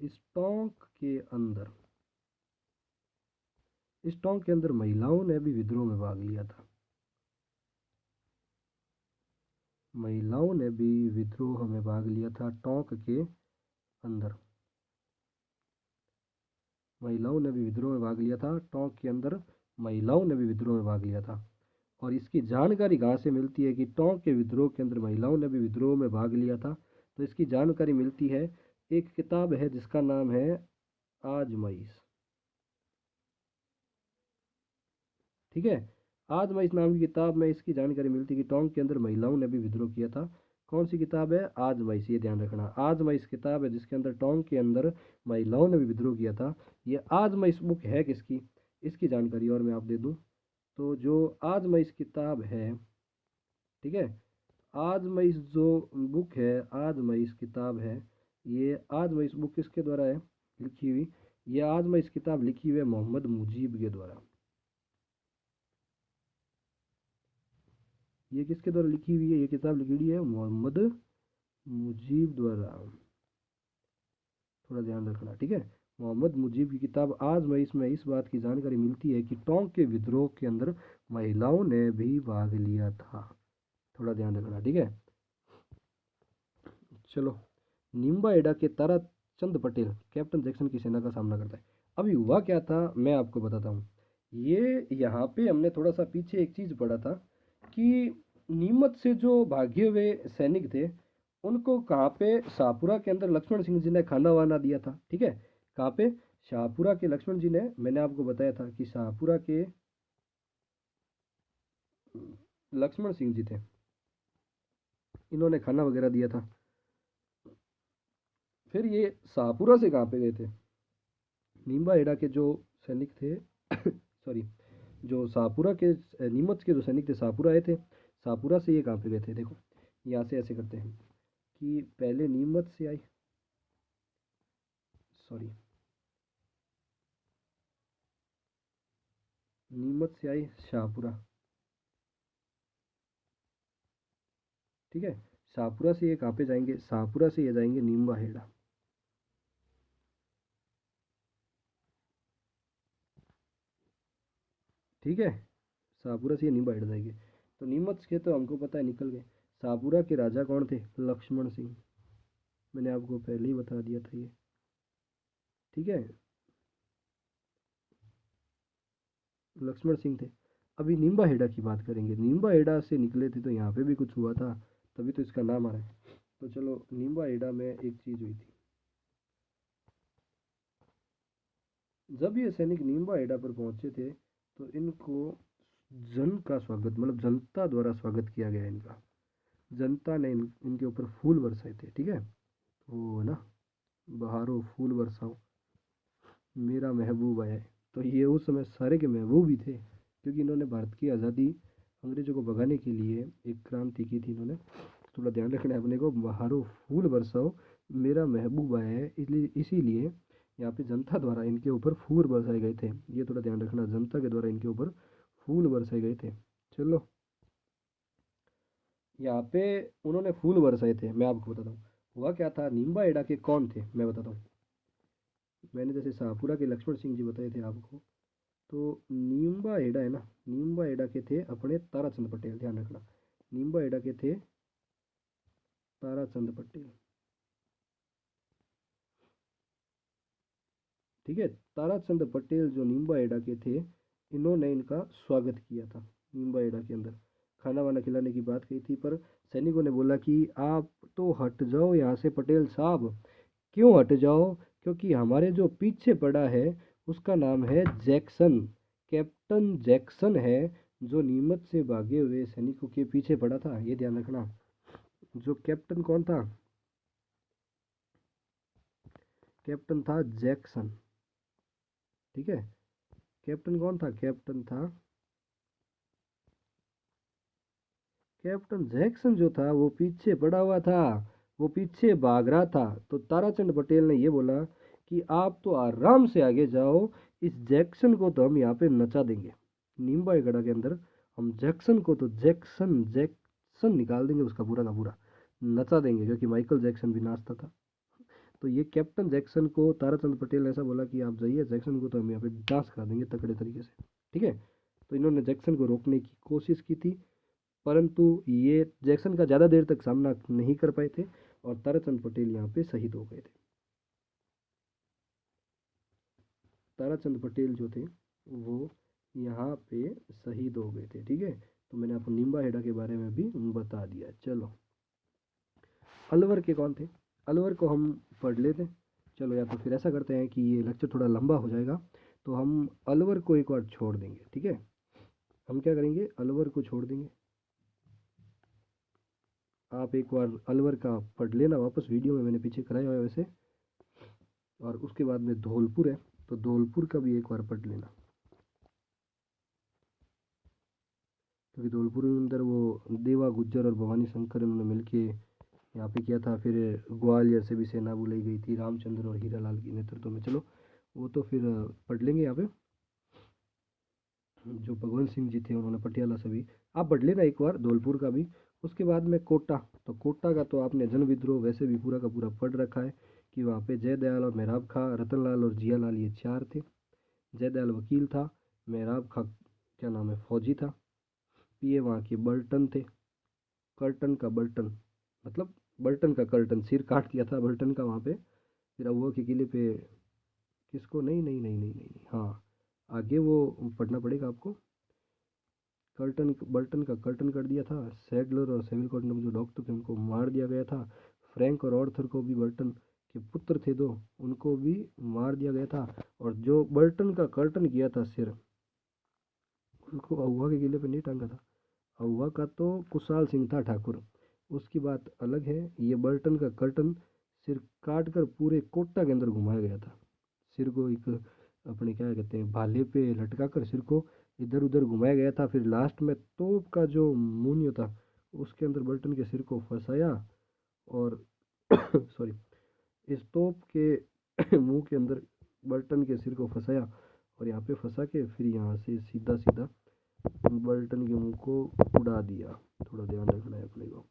इस टोंक के अंदर, इस टोंक के अंदर महिलाओं ने भी विद्रोह में भाग लिया था। महिलाओं ने भी विद्रोह में भाग लिया था टोंक के अंदर। महिलाओं ने भी विद्रोह में भाग लिया था टोंक के अंदर, महिलाओं ने भी विद्रोह में भाग लिया था। और इसकी जानकारी कहाँ से मिलती है कि टोंक के विद्रोह के अंदर महिलाओं ने भी विद्रोह में भाग लिया था, तो इसकी जानकारी मिलती है, एक किताब है जिसका नाम है आजमाइश, ठीक है। आजमाइश नाम की किताब में इसकी जानकारी मिलती है कि टोंक के अंदर महिलाओं ने भी विद्रोह किया था। कौन सी किताब है? आजमाइश, ये ध्यान रखना। आजमाइश किताब है जिसके अंदर टोंक के अंदर महिलाओं ने भी विद्रोह किया था। ये आजमाइश बुक है किसकी, इसकी जानकारी और मैं आप दे दूं तो जो आजमाइश किताब है, ठीक है, आजमाइश जो बुक है, आजमाइश किताब है, ये आजमाइश बुक किसके द्वारा है लिखी हुई? ये आजमाइश किताब लिखी हुई है मोहम्मद मुजीब के द्वारा। ये किसके द्वारा लिखी हुई है? ये किताब लिखी हुई है मोहम्मद मुजीब द्वारा, थोड़ा ध्यान रखना, ठीक है। मोहम्मद मुजीब की किताब आजमाइश में इस बात की जानकारी मिलती है कि टोंक के विद्रोह के अंदर महिलाओं ने भी भाग लिया था, थोड़ा ध्यान रखना, ठीक है। चलो, निम्बा एडा के ताराचंद पटेल कैप्टन जैक्सन की सेना का सामना करता है। अभी हुआ क्या था मैं आपको बताता हूँ। ये यहाँ पे हमने थोड़ा सा पीछे एक चीज़ पढ़ा था कि नीमच से जो भागे हुए सैनिक थे उनको कहाँ पे, शाहपुरा के अंदर लक्ष्मण सिंह जी ने खाना वाना दिया था, ठीक है। कहाँ पे? शाहपुरा के लक्ष्मण जी ने, मैंने आपको बताया था कि शाहपुरा के लक्ष्मण सिंह जी थे, इन्होंने खाना वगैरह दिया था। फिर ये शाहपुरा से कहाँ पे गए थे? नीमबा हेड़ा के जो सैनिक थे सॉरी, जो शाहपुरा के नीमच के जो सैनिक थे शाहपुरा आए थे। शाहपुरा से ये कहाँ पे गए थे? देखो, यहाँ से ऐसे करते हैं कि पहले नीमच से आई, सॉरी, नीमच से आई शाहपुरा, ठीक है। शाहपुरा से ये कहाँ पे जाएंगे? शाहपुरा से ये जाएंगे नीमबा हेड़ा, ठीक है। शाहपुरा से ये नीमबा हेड़ा जाएंगे। तो नीमच के तो हमको पता है निकल गए। शाहपुरा के राजा कौन थे? लक्ष्मण सिंह, मैंने आपको पहले ही बता दिया था ये, ठीक है, लक्ष्मण सिंह थे। अभी नीमबा हेड़ा की बात करेंगे। नीमबा हेड़ा से निकले थे तो यहाँ पे भी कुछ हुआ था, तभी तो इसका नाम आ रहा है। तो चलो, नीमबा हेड़ा में एक चीज़ हुई थी। जब ये सैनिक नीमबा हेड़ा पर पहुंचे थे तो इनको जन का स्वागत, मतलब जनता द्वारा स्वागत किया गया इनका। जनता ने इनके ऊपर फूल बरसाए थे, ठीक है। वो ना, बहारो फूल बरसाओ मेरा महबूब आया है। तो ये उस समय सारे के महबूब ही थे, क्योंकि इन्होंने भारत की आज़ादी, अंग्रेजों को भगाने के लिए एक क्रांति की थी इन्होंने। थोड़ा ध्यान रखना है अपने को, बहारो फूल बरसाओ मेरा महबूब आया है, इसलिए इसीलिए यहाँ पे जनता द्वारा इनके ऊपर फूल बरसाए गए थे। ये थोड़ा ध्यान रखना, जनता के द्वारा इनके ऊपर फूल बरसाए गए थे। चलो, यहाँ पे उन्होंने फूल बरसाए थे। मैं आपको बताता हूँ हुआ क्या था। नीमबा एडा के कौन थे मैं बताता हूँ। मैंने जैसे शाहपुरा के लक्ष्मण सिंह जी बताए थे आपको, तो नीमबा एडा है ना, नीमबा एडा के थे अपने ताराचंद पटेल, ध्यान रखना। नीमबा एडा के थे ताराचंद पटेल, ठीक है। ताराचंद पटेल जो नीमबा एडा के थे, इन्होंने इनका स्वागत किया था। नीमबा एडा के अंदर खाना वाना खिलाने की बात कही थी, पर सैनिकों ने बोला कि आप तो हट जाओ यहाँ से पटेल साहब। क्यों हट जाओ? क्योंकि हमारे जो पीछे पड़ा है उसका नाम है जैक्सन, कैप्टन जैक्सन है, जो नीमच से भागे हुए सैनिकों के पीछे पड़ा था। ये ध्यान रखना। जो कैप्टन कौन था? कैप्टन था जैक्सन, ठीक है। कैप्टन कौन था? कैप्टन था, कैप्टन जैक्सन जो था वो पीछे पड़ा हुआ था, वो पीछे भाग रहा था। तो ताराचंद पटेल ने ये बोला कि आप तो आराम से आगे जाओ, इस जैक्सन को तो हम यहाँ पे नचा देंगे। नीमबाई गढ़ा के अंदर हम जैक्सन को तो जैक्सन जैक्सन निकाल देंगे, उसका पूरा का पूरा नचा देंगे, क्योंकि माइकल जैक्सन भी नाचता था। तो ये कैप्टन जैक्सन को ताराचंद पटेल ने ऐसा बोला कि आप जाइए, जैक्सन को तो हम यहाँ पे डांस करा देंगे तगड़े तरीके से, ठीक है। तो इन्होंने जैक्सन को रोकने की कोशिश की थी, परंतु ये जैक्सन का ज़्यादा देर तक सामना नहीं कर पाए थे और ताराचंद पटेल यहाँ पे शहीद हो गए थे। ताराचंद पटेल जो थे वो यहाँ पे शहीद हो गए थे, ठीक है। तो मैंने आपको निम्बा हेडा के बारे में भी बता दिया। चलो, अलवर के कौन थे? अलवर को हम पढ़ लेते। चलो, या तो फिर ऐसा करते हैं कि ये लेक्चर थोड़ा लंबा हो जाएगा, तो हम अलवर को एक बार छोड़ देंगे, ठीक है। हम क्या करेंगे, अलवर को छोड़ देंगे। आप एक बार अलवर का पढ़ लेना वापस, वीडियो में मैंने पीछे कराया हुआ है वैसे। और उसके बाद में धौलपुर है, तो धौलपुर का भी एक बार पढ़ लेना, क्योंकि धौलपुर के अंदर वो देवा गुज्जर और भवानी शंकर इन्होंने मिलके यहाँ पे किया था। फिर ग्वालियर से भी सेना बुलाई गई थी रामचंद्र और हीरालाल के नेतृत्व में। चलो वो तो फिर पढ़ लेंगे यहाँ पे। जो भगवंत सिंह जी थे उन्होंने पटियाला से भी, आप पढ़ लेना एक बार धौलपुर का भी। उसके बाद में कोटा, तो कोटा का तो आपने जन विद्रोह वैसे भी पूरा का पूरा पढ़ रखा है कि वहाँ पे जयदयाल और मेहराब खां, रतनलाल और जियालाल ये चार थे। जयदयाल वकील था, मेहराब खां क्या नाम है फौजी था, पीए वहाँ के बर्टन थे। कर्टन का बर्टन मतलब बर्टन का कर्टन, सिर काट दिया था बर्टन का वहाँ पे। फिर अबुआ के किले पे किसको, नहीं नहीं नहीं नहीं नहीं, हाँ आगे वो पढ़ना पड़ेगा आपको। कर्टन बर्टन का कर्टन कर दिया था। सैडलर और सेविल कोड जो डॉक्टर थे उनको मार दिया गया था। फ्रैंक और ऑर्थर को भी, बर्टन के पुत्र थे दो, उनको भी मार दिया गया था। और जो बर्टन का कर्टन किया था सिर, उनको अहुआ के किले पे नहीं टांगा था। अहुआ का तो कुशाल सिंह था ठाकुर, उसकी बात अलग है। ये बर्टन का कर्टन सिर काट कर पूरे कोटा के अंदर घुमाया गया था। सिर को एक अपने क्या कहते हैं भाले पे लटका कर सिर को इधर उधर घुमाया गया था। फिर लास्ट में तोप का जो मुनियो था उसके अंदर बर्टन के सिर को फंसाया और सॉरी, इस तोप के मुंह के अंदर बर्टन के सिर को फंसाया और यहाँ पे फंसा के फिर यहाँ से सीधा सीधा बर्टन के मुंह को उड़ा दिया। थोड़ा ध्यान रखना है अपने को।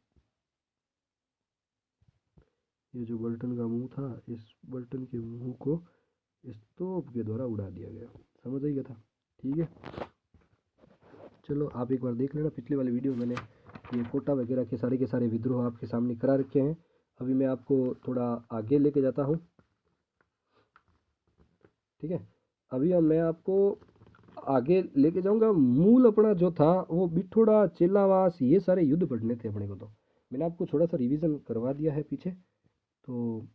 ये जो बर्टन का मुंह था, इस बर्टन के मुंह को इस तोप के द्वारा उड़ा दिया गया। समझ आई गया था, ठीक है। चलो आप एक बार देख लेना, पिछले वाले वीडियो में मैंने ये कोटा वगैरह के सारे विद्रोह आपके सामने करा रखे हैं। अभी मैं आपको थोड़ा आगे लेके जाता हूँ, ठीक है। अभी अब मैं आपको आगे लेके जाऊंगा। मूल अपना जो था वो बिठोड़ा, चेलावास, ये सारे युद्ध पढ़ने थे अपने को। तो मैंने आपको थोड़ा सा रिवीजन करवा दिया है पीछे। तो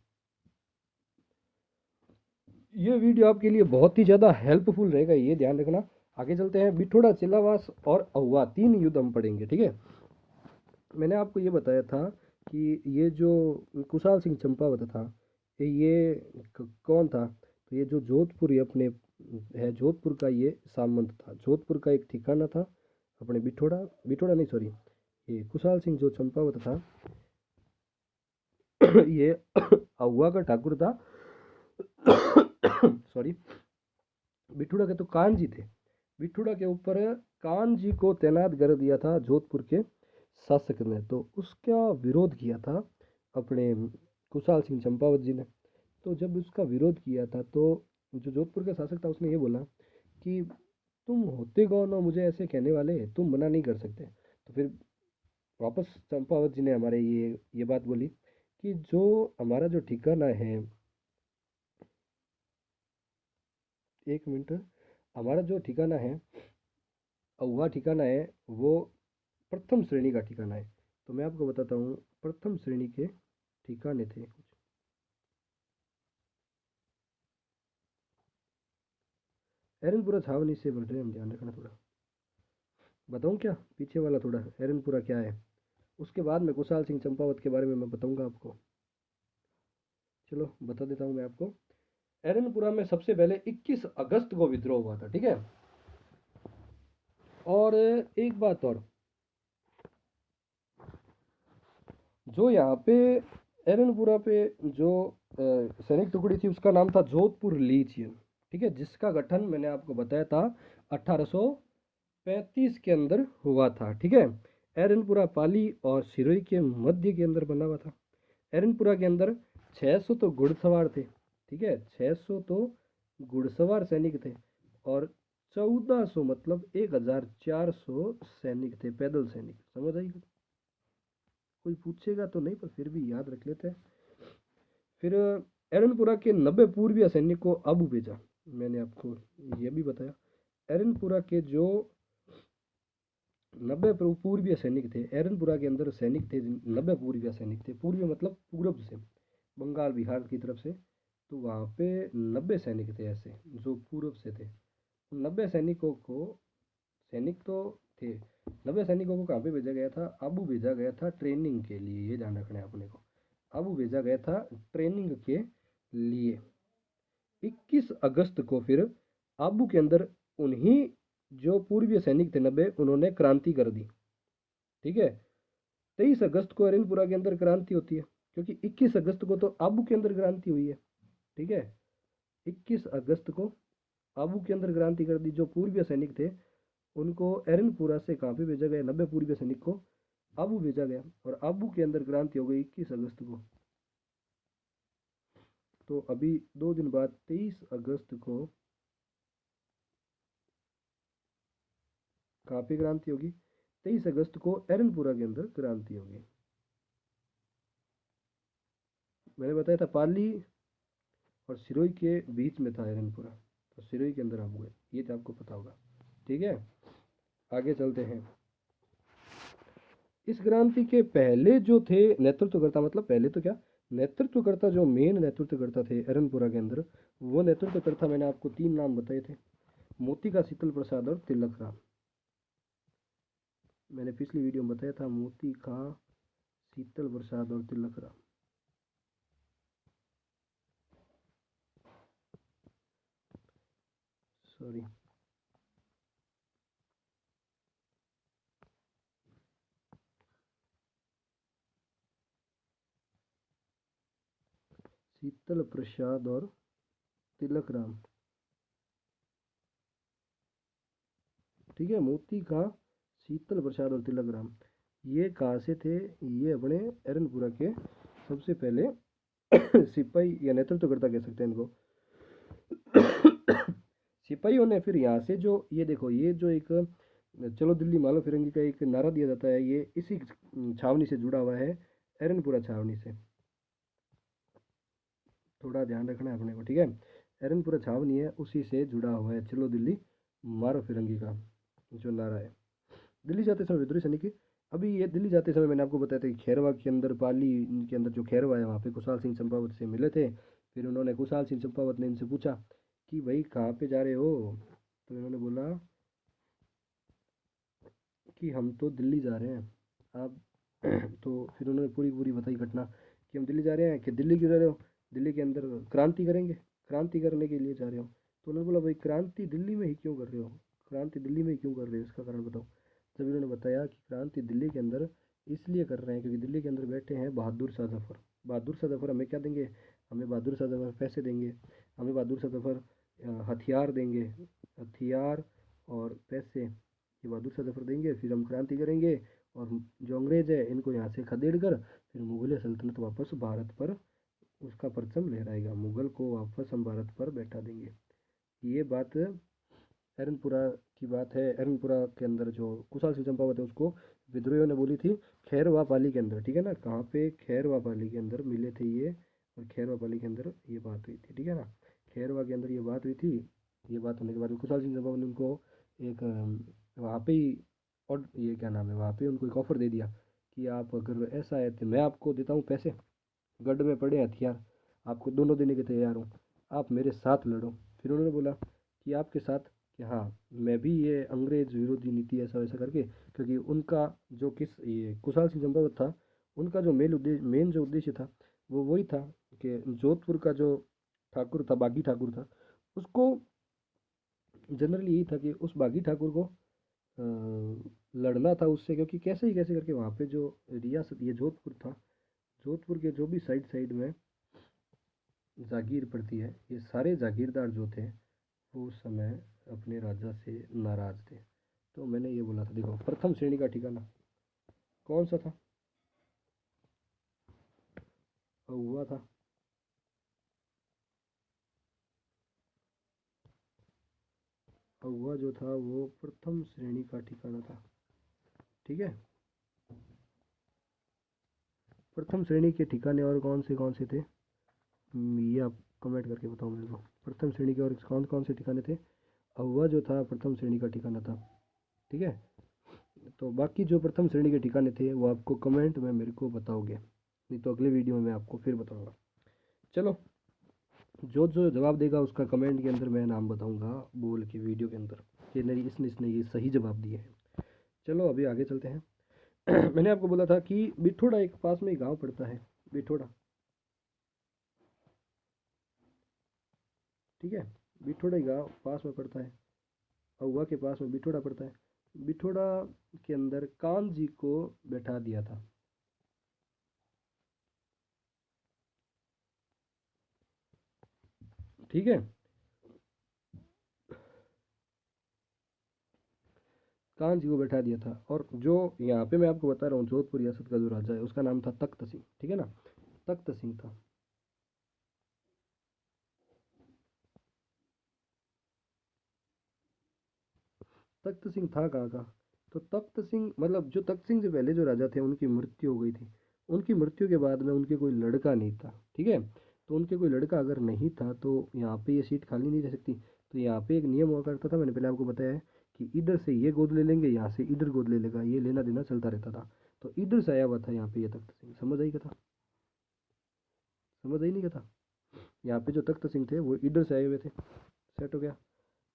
ये वीडियो आपके लिए बहुत ही ज़्यादा हेल्पफुल रहेगा, ये ध्यान रखना। आगे चलते हैं, बिठोड़ा, चिल्लावास और अहुआ, तीन युद्ध हम पढ़ेंगे, ठीक है। मैंने आपको ये बताया था कि ये जो कुशाल सिंह चंपावत था, ये कौन था। तो ये जो जोधपुर, ये अपने है जोधपुर का ये सामंत था। जोधपुर का एक ठिकाना था अपने बिठोड़ा, बिठोड़ा नहीं सॉरी, ये कुशाल सिंह जो चंपावत था ये अहुआ का ठाकुर था। सॉरी, बिठूड़ा के तो कान जी थे। बिठूड़ा के ऊपर कान जी को तैनात कर दिया था जोधपुर के शासक ने, तो उसका विरोध किया था अपने कुशाल सिंह चंपावत जी ने। तो जब उसका विरोध किया था तो जो जोधपुर का शासक था उसने ये बोला कि तुम होते कौन हो मुझे ऐसे कहने वाले, तुम मना नहीं कर सकते। तो फिर वापस चंपावत जी ने हमारे ये बात बोली कि जो हमारा जो ठिकाना है, एक मिनट, हमारा जो ठिकाना है, अहुआ ठिकाना है, वो प्रथम श्रेणी का ठिकाना है। तो मैं आपको बताता हूँ प्रथम श्रेणी के ठिकाने थे कुछ। एरनपुरा छावनी से बढ़ रहे हम, ध्यान रखना। थोड़ा बताऊँ क्या पीछे वाला, थोड़ा एरनपुरा क्या है, उसके बाद में कुशाल सिंह चंपावत के बारे में मैं बताऊंगा आपको। चलो बता देता हूँ मैं आपको। एरनपुरा में सबसे पहले 21 अगस्त को विद्रोह हुआ था, ठीक है। और एक बात और, जो यहाँ पे एरनपुरा पे जो सैनिक टुकड़ी थी उसका नाम था जोधपुर लीजियन, ठीक है, जिसका गठन मैंने आपको बताया था 1835 के अंदर हुआ था, ठीक है। एरनपुरा पाली और सिरोही के मध्य के अंदर बना हुआ था। एरनपुरा के अंदर 600 तो घुड़सवार थे, ठीक है, 600 तो घुड़सवार सैनिक थे। और 1400 मतलब 1400 सैनिक थे, पैदल सैनिक। समझ आई, कोई पूछेगा तो नहीं पर फिर भी याद रख लेते हैं। फिर एरनपुरा के 90 पूर्वीय सैनिक को अबू भेजा, मैंने आपको ये भी बताया। एरनपुरा के जो 90 पूर्वीय सैनिक थे, एरनपुरा के अंदर सैनिक थे 90 पूर्वीय सैनिक थे। पूर्वीय मतलब पूरब से, बंगाल बिहार की तरफ से। तो वहाँ पे 90 सैनिक थे ऐसे जो पूरब से थे। 90 सैनिकों को सैनिक तो थे। 90 सैनिकों को कहाँ पे भेजा गया था? आबू भेजा गया था ट्रेनिंग के लिए, ये ध्यान रखना है अपने को। आबू भेजा गया था ट्रेनिंग के लिए। 21 अगस्त को फिर आबू के अंदर उन्हीं जो पूर्वीय सैनिक थे 90, उन्होंने क्रांति कर दी। ठीक है। 23 अगस्त को अरिनपुरा के अंदर क्रांति होती है, क्योंकि 21 अगस्त को तो आबू के अंदर क्रांति हुई है। ठीक है। 21 अगस्त को आबू के अंदर क्रांति कर दी। जो पूर्वीय सैनिक थे उनको एरनपुरा से कहाँ पे भेजा गया? 90 पूर्वीय सैनिक को आबू भेजा गया, और आबू के अंदर क्रांति हो गई 21 अगस्त को। तो अभी 2 दिन बाद 23 अगस्त को कहाँ पे क्रांति होगी? 23 अगस्त को एरनपुरा के अंदर क्रांति होगी। मैंने बताया था पाली और सिरोही के बीच में था एरनपुरा, तो सिरोही के अंदर आबू है, ये तो आपको पता होगा। ठीक है, आगे चलते हैं। इस क्रांति के पहले जो थे नेतृत्वकर्ता, मतलब पहले तो क्या, नेतृत्वकर्ता जो मेन नेतृत्वकर्ता थे एरनपुरा के अंदर, वो नेतृत्वकर्ता मैंने आपको 3 नाम बताए थे, मोती का शीतल प्रसाद और तिलक राम। मैंने पिछली वीडियो में बताया था मोती का शीतल प्रसाद और तिलक राम। सॉरी, शीतल प्रसाद और तिलक राम। ठीक है, मोती का शीतल प्रसाद और तिलक राम, ये कहाँ से थे? ये अपने एरनपुरा के सबसे पहले सिपाही या नेतृत्वकर्ता कह सकते हैं इनको। सिपाहियों ने फिर यहाँ से जो, ये देखो, ये जो एक चलो दिल्ली मालो फिरंगी का एक नारा दिया जाता है, ये इसी छावनी से जुड़ा हुआ है, एरनपुरा छावनी से। थोड़ा ध्यान रखना है अपने को। ठीक है, एरनपुरा छावनी है, उसी से जुड़ा हुआ है चलो दिल्ली मारो फिरंगी का जो नारा है। दिल्ली जाते समय विद्रोही सैनिक, अभी ये दिल्ली जाते समय मैंने आपको बताया था कि खैरवा के अंदर, पाली के अंदर जो खैरवा है, वहाँ पे कुशाल सिंह चंपावत से मिले थे। फिर उन्होंने, कुशाल सिंह चंपावत ने इनसे पूछा कि भाई कहाँ पे जा रहे हो? तो इन्होंने बोला कि हम तो दिल्ली जा रहे हैं आप। तो फिर उन्होंने पूरी पूरी बताई घटना कि हम दिल्ली जा रहे हैं। कि दिल्ली क्यों जा रहे हो? दिल्ली के अंदर क्रांति करेंगे, क्रांति करने के लिए जा रहे हो। तो उन्होंने बोला भाई क्रांति दिल्ली में ही क्यों कर रहे हो? क्रांति दिल्ली में ही क्यों कर रहे हो, इसका कारण बताओ। तब इन्होंने बताया कि क्रांति दिल्ली के अंदर इसलिए कर रहे हैं क्योंकि दिल्ली के अंदर बैठे हैं बहादुर शाह जफर। बहादुर शाह जफर हमें क्या देंगे? हमें बहादुर शाह जफर पैसे देंगे, हमें बहादुर शाह जफर हथियार देंगे, हथियार और पैसे ये बहादुर शाह जफर देंगे। फिर हम क्रांति करेंगे और जो अंग्रेज है इनको यहाँ से खदेड़ कर फिर मुगल सल्तनत वापस भारत पर उसका परचम लहराएगा, मुगल को वापस हम भारत पर बैठा देंगे। ये बात एरनपुरा की बात है। एरनपुरा के अंदर जो कुशाल सिंह चंपावत है उसको विद्रोहियों ने बोली थी खैरवा पाली के अंदर। ठीक है ना, कहाँ पे? खैरवा पाली के अंदर मिले थे ये, और खैरवा पाली के अंदर ये बात हुई थी। ठीक है ना, खैरवा के अंदर ये बात हुई थी। ये बात होने के बाद कुशाल सिंह चंपावत ने उनको एक वहाँ पे ही, और ये क्या नाम है, वहाँ पे उनको एक ऑफर दे दिया कि आप अगर ऐसा है तो मैं आपको देता हूँ पैसे, गढ़ में पड़े हथियार आपको दोनों देने के तैयार हूँ, आप मेरे साथ लड़ो। फिर उन्होंने बोला कि आपके साथ, कि हाँ मैं भी ये अंग्रेज विरोधी नीति ऐसा वैसा करके, क्योंकि उनका जो किस ये कुशाल सिंह चंपावत था, उनका जो मेन जो उद्देश्य था वो वही था कि जोधपुर का जो ठाकुर था, बागी ठाकुर था, उसको जनरली यही था कि उस बागी ठाकुर को लड़ना था उससे, क्योंकि कैसे ही कैसे करके वहाँ पे जो रियासत ये जोधपुर था, जोधपुर के जो भी साइड साइड में जागीर पड़ती है, ये सारे जागीरदार जो थे वो उस समय अपने राजा से नाराज थे। तो मैंने ये बोला था, देखो प्रथम श्रेणी का ठिकाना कौन सा था? हुआ था। हुआ जो था वो प्रथम श्रेणी का ठिकाना था। ठीक है, प्रथम श्रेणी के ठिकाने और कौन से थे? ये आप कमेंट करके बताओ मेरे को। प्रथम श्रेणी के और कौन से ठिकाने थे? हुआ जो था प्रथम श्रेणी का ठिकाना था। ठीक है, तो बाकी जो प्रथम श्रेणी के ठिकाने थे वो आपको कमेंट में मेरे को बताओगे, नहीं तो अगले वीडियो में मैं आपको फिर बताऊंगा। चलो, जो जो जवाब देगा उसका कमेंट के अंदर मैं नाम बताऊंगा बोल के वीडियो के अंदर। कि नहीं इसने ये सही जवाब दिए हैं। चलो अभी आगे चलते हैं। मैंने आपको बोला था कि बिठोड़ा एक पास में ही गांव पड़ता है, बिठोड़ा, ठीक है। बिठोड़ा ही गांव पास में पड़ता है, अहुआ के पास में बिठोड़ा पड़ता है। बिठोड़ा के अंदर कान जी को बैठा दिया था, ठीक है। कान जी को बैठा दिया था, और जो यहाँ पे मैं आपको बता रहा हूँ जोधपुर रियासत का जो राजा है उसका नाम था तख्त सिंह, ठीक है ना, तख्त सिंह था। तख्त सिंह था कहाँ का, तो तख्त सिंह मतलब जो तख्त सिंह से पहले जो राजा थे उनकी मृत्यु हो गई थी। उनकी मृत्यु के बाद में उनके कोई लड़का नहीं था, ठीक है। तो उनके कोई लड़का अगर नहीं था तो यहाँ पे ये सीट खाली नहीं रह सकती। तो यहाँ पे एक नियम हुआ करता था, मैंने पहले आपको बताया है कि इधर से ये गोद ले लेंगे, यहाँ से इधर गोद ले लेगा, ये लेना देना चलता रहता था। तो इधर से आया हुआ था यहाँ पे ये तख्त सिंह, समझ आई कथा, समझ आई नहीं कथा। यहाँ पे जो तख्त सिंह थे वो इधर से आए हुए थे, सेट हो गया।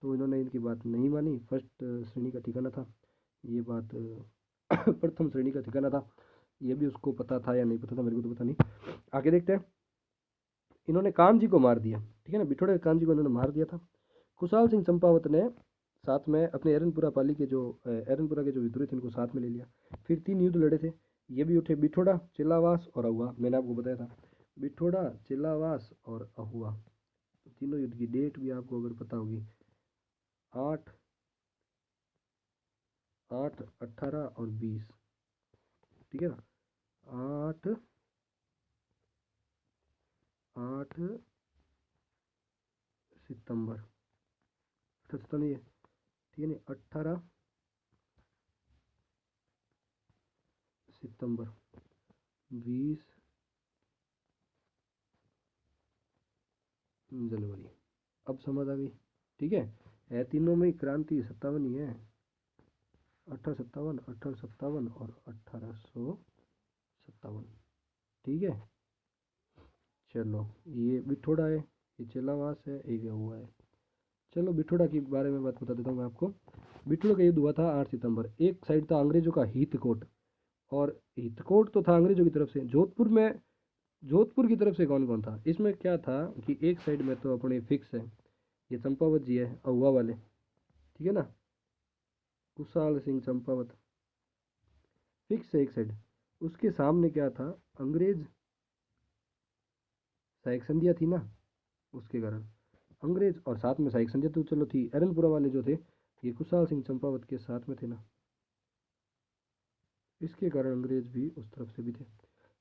तो इन्होंने इनकी बात नहीं मानी, फर्स्ट श्रेणी का ठिकाना था ये बात, प्रथम श्रेणी का ठिकाना था। ये भी उसको पता था या नहीं पता था, मेरे को तो पता नहीं। आगे देखते हैं। इन्होंने कान जी को मार दिया, ठीक है ना, बिठोड़े कान जी को इन्होंने मार दिया था। खुशहाल सिंह चंपावत ने साथ में अपने एरनपुरा पाली के जो एरनपुरा के जो विद्रोही थे उनको साथ में ले लिया। फिर 3 युद्ध लड़े थे, ये भी उठे, बिठोड़ा, चिल्लावास और अहुआ, मैंने आपको बताया था। बिठोड़ा, चिल्लावास और अहुआ, तो तीनों युद्ध की डेट भी आपको अगर पता होगी, 8, 8, 18 और 20, ठीक है ना। 8, 8 सितंबर, तो नहीं है, ठीक है, नहीं, 18 सितंबर, 20 जनवरी। अब समझ आ गई, ठीक है तीनों में क्रांति 57 ही है, 1857, 1857 और 1857, ठीक है। चलो ये बिठोड़ा है, ये चिल्लावास है, एक हुआ है। चलो बिठोड़ा के बारे में बात बता देता हूँ मैं आपको। बिठोड़ा का युद्ध हुआ था 8 सितंबर। एक साइड था अंग्रेजों का हितकोट, और हितकोट तो था अंग्रेजों की तरफ से। जोधपुर में, जोधपुर की तरफ से कौन कौन था इसमें, क्या था कि एक साइड में तो अपने फिक्स है, ये चंपावत जी है अहुआ वाले, ठीक है ना, कुशाल सिंह चंपावत फिक्स है एक साइड। उसके सामने क्या था, अंग्रेज सहायक संधिया थी ना, उसके कारण अंग्रेज, और साथ में सहायक संधिया तो चलो थी, एरनपुरा वाले जो थे ये कुशाल सिंह चंपावत के साथ में थे ना, इसके कारण अंग्रेज भी उस तरफ से भी थे,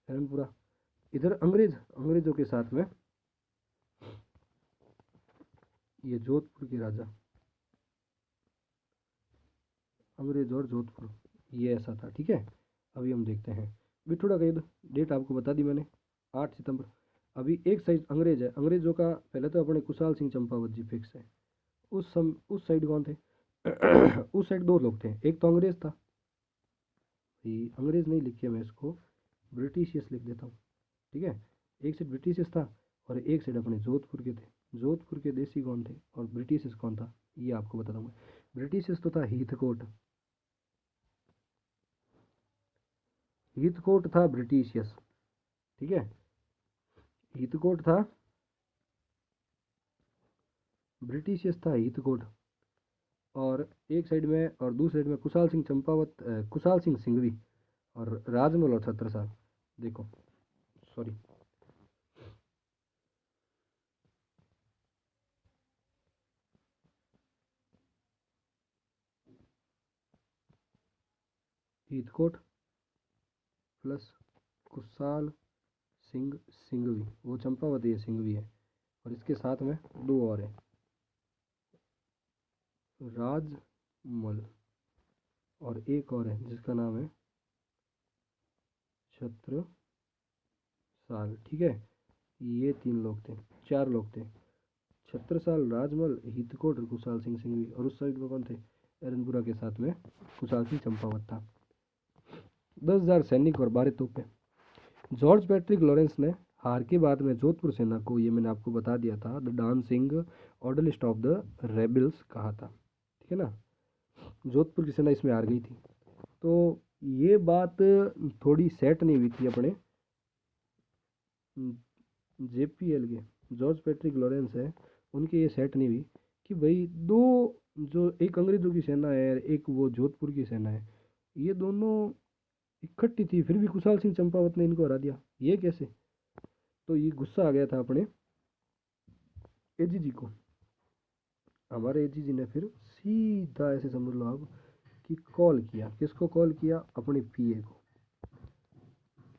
एरनपुरा। इधर अंग्रेजों के साथ में ये जोधपुर के राजा, अंग्रेज और जोधपुर, ये ऐसा था, ठीक है। अभी हम देखते हैं बिठूड़ा का युद्ध, डेट आपको बता दी मैंने, 8 सितंबर। अभी एक साइड अंग्रेज है, अंग्रेजों का पहले तो अपने कुशाल सिंह चंपावत जी फिक्स है। उस साइड कौन थे, उस साइड 2 लोग थे, एक तो अंग्रेज था, ये अंग्रेज नहीं लिखे, मैं इसको ब्रिटिशियस लिख देता हूँ, ठीक है। एक साइड ब्रिटिशियस था और एक साइड अपने जोधपुर के थे। जोधपुर के देसी कौन थे और ब्रिटिशियस कौन था, ये आपको बताता हूँ मैं। ब्रिटिशियस तो था हीथकोट, हीथकोट था ब्रिटिशियस, ठीक है, हीथकोट था, ब्रिटिशियस था हीथकोट। और एक साइड में, और दूसरी साइड में कुशाल सिंह चंपावत, कुशाल सिंह सिंघवी और राजमल और छत्रसाल। देखो, sorry, Heathcote plus Kushal Singh Singhvi, वो चंपावती है, सिंघवी है, और इसके साथ में 2 और है, राजमल, और एक और है जिसका नाम है छत्रसाल, ठीक है। ये 3 लोग थे, 4 लोग थे, छत्रसाल, राजमल, हितकोट और कुशाल सिंह सिंघवी। और उस साइड में कौन थे, एरनपुरा के साथ में कुशाल सिंह चंपावत था। 10,000 सैनिक और 12 तोपें। जॉर्ज पैट्रिक लॉरेंस ने हार के बाद में जोधपुर सेना को, ये मैंने आपको बता दिया था, द डांसिंग ऑर्डलिस्ट ऑफ द रेबल्स कहा था, ठीक है ना। जोधपुर की सेना इसमें हार गई थी। तो ये बात थोड़ी सेट नहीं हुई थी अपने JPL के, जॉर्ज पैट्रिक लॉरेंस है, उनकी ये सेट नहीं हुई कि भाई दो, जो एक अंग्रेज़ों की सेना है एक वो जोधपुर की सेना है, ये दोनों इकट्ठी थी, फिर भी कुशाल सिंह चंपावत ने इनको हरा दिया, ये कैसे? तो ये गुस्सा आ गया था अपने एजीजी को। हमारे एजीजी ने फिर सीधा ऐसे समझ लो आप कि कॉल किया, किसको कॉल किया? अपने पीए को।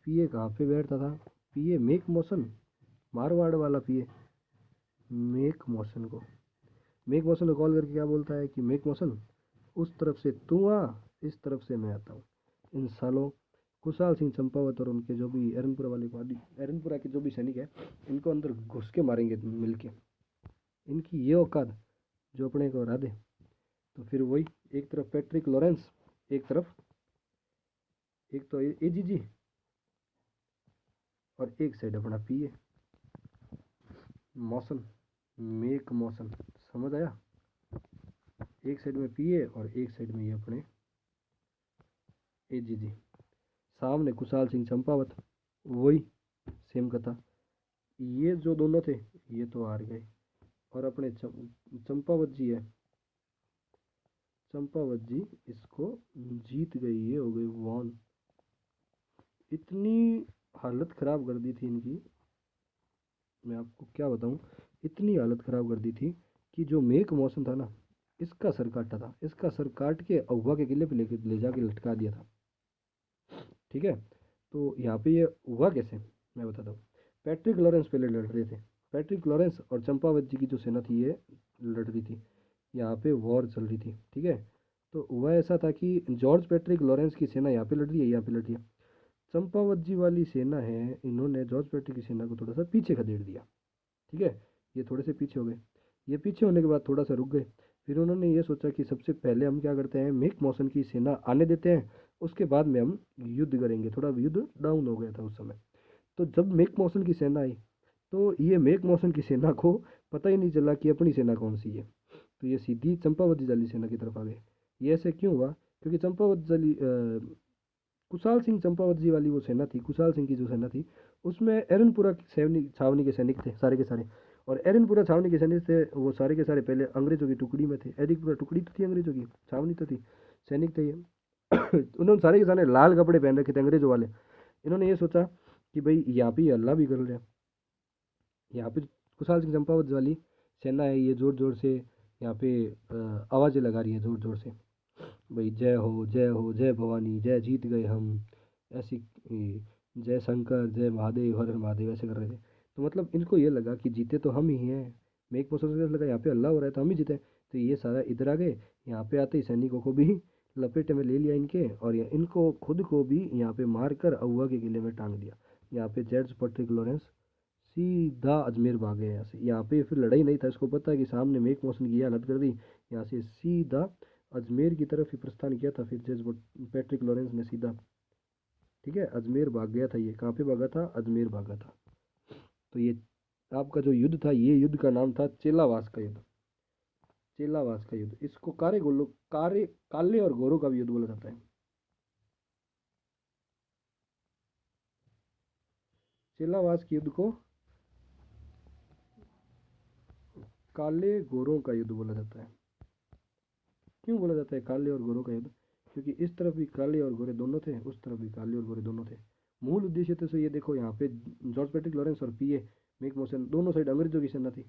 पीए कहाँ पे बैठता था? पीए मेक मोशन, मारवाड़ वाला पीए मेक मोशन को, मेक मोशन को कॉल करके क्या बोलता है कि मेक मोशन, उस तरफ से तू आ, इस तरफ से मैं आता हूँ। इन सालों कुशाल सिंह चंपावत और उनके जो भी एरनपुरा वाले पार्टी, एरनपुरा के जो भी सैनिक है, इनको अंदर घुस के मारेंगे मिलके, इनकी ये औकात जो अपने को हरा दे। तो फिर वही, एक तरफ पैट्रिक लॉरेंस, एक तरफ एक तो एजीजी, और एक साइड अपना पीए मौसन, मेक मौसन, समझ आया? एक साइड में पीए और एक साइड में ये अपने एजीजी, सामने कुशाल सिंह चंपावत, वही सेम कथा। ये जो दोनों थे ये तो हार गए, और अपने चंपावत जी है, चंपावत जी इसको जीत गई, ये हो गई वॉन। इतनी हालत ख़राब कर दी थी इनकी, मैं आपको क्या बताऊं, इतनी हालत ख़राब कर दी थी कि जो मेक मौसम था ना, इसका सर काटा था, इसका सर काट के अहुआ के किले पे ले जाके लटका दिया था। ठीक है, तो यहाँ पे ये हुआ कैसे, मैं बताता हूँ। पैट्रिक लॉरेंस पहले लड़ रहे थे, पैट्रिक लॉरेंस और चंपावत जी की जो सेना थी ये लड़ रही थी, यहाँ पे वॉर चल रही थी। ठीक है, तो हुआ ऐसा था कि जॉर्ज पैट्रिक लॉरेंस की सेना यहाँ पे लड़ रही है, यहाँ पे लड़ रही है। चंपावत जी वाली सेना है, इन्होंने जॉर्ज पैट्रिक की सेना को थोड़ा सा पीछे खदेड़ दिया। ठीक है, ये थोड़े से पीछे हो गए, ये पीछे होने के बाद थोड़ा सा रुक गए। फिर उन्होंने ये सोचा कि सबसे पहले हम क्या करते हैं, मेक मौसन की सेना आने देते हैं, उसके बाद में हम युद्ध करेंगे। थोड़ा युद्ध डाउन हो गया था उस समय। तो जब मेक मौसन की सेना आई, तो ये मेक मौसन की सेना को पता ही नहीं चला कि अपनी सेना कौन सी है, तो ये सीधी चंपावत जाली सेना की तरफ आ गए। ये ऐसे क्यों हुआ? क्योंकि चंपावत जाली कुशाल सिंह चंपावत जी वाली वो सेना थी, कुशाल सिंह की जो सेना थी, उसमें एरनपुरा की सैनिक, छावनी के सैनिक थे सारे के सारे, और एरनपुरा छावनी के सैनिक थे वो सारे के सारे पहले अंग्रेजों की टुकड़ी में थे। एरनपुरा टुकड़ी तो थी अंग्रेजों की, छावनी तो थी, सैनिक थे ये। उन्होंने सारे के सारे लाल कपड़े पहन रखे थे अंग्रेजों वाले। इन्होंने ये सोचा कि भाई यहाँ पे अल्लाह भी कर रहे हैं, यहाँ पे कुशाल सिंह चंपावत वाली सेना है, ये ज़ोर ज़ोर से यहाँ पे आवाज़ें लगा रही है ज़ोर ज़ोर से, भाई जय हो जय हो, जय भवानी, जय जीत गए हम, ऐसी जय शंकर, जय महादेव, हर हर महादेव, ऐसे कर रहे थे। तो मतलब इनको ये लगा कि जीते तो हम ही हैं, मेक मोशन से लगा यहाँ पे अल्लाह हो रहा है तो हम ही जीते। तो ये सारा इधर आ गए, यहाँ पे आते ही सैनिकों को भी लपेटे में ले लिया इनके, और इनको खुद को भी यहाँ पे मार कर अहुआ के किले में टांग दिया। यहाँ पे जॉर्ज पैट्रिक लॉरेंस सीधा अजमेर भाग गए यहाँ से। यहाँ पे फिर लड़ाई नहीं था, इसको पता है कि सामने मेक मोशन की हालत कर दी, यहाँ से सीधा अजमेर की तरफ ही प्रस्थान किया था फिर जज पैट्रिक लॉरेंस ने सीधा। ठीक है, अजमेर भाग गया था। ये कहाँ पे भागा था? अजमेर भागा था। तो ये आपका जो युद्ध था, ये युद्ध का नाम था चेलावास का युद्ध, चेलावास का युद्ध। इसको काले और गोरों का भी युद्ध बोला जाता है। चेलावास के युद्ध को काले गोरों का युद्ध बोला जाता है। क्यों बोला जाता है काले और गोरों का युद्ध? क्योंकि इस तरफ भी काले और गोरे दोनों थे, उस तरफ भी काले और गोरे दोनों थे। मूल उद्देश्य तो ये देखो, यहाँ पे जॉर्ज पैट्रिक लॉरेंस और पीए मेक मोशन, दोनों साइड अंग्रेजों की सेना थी।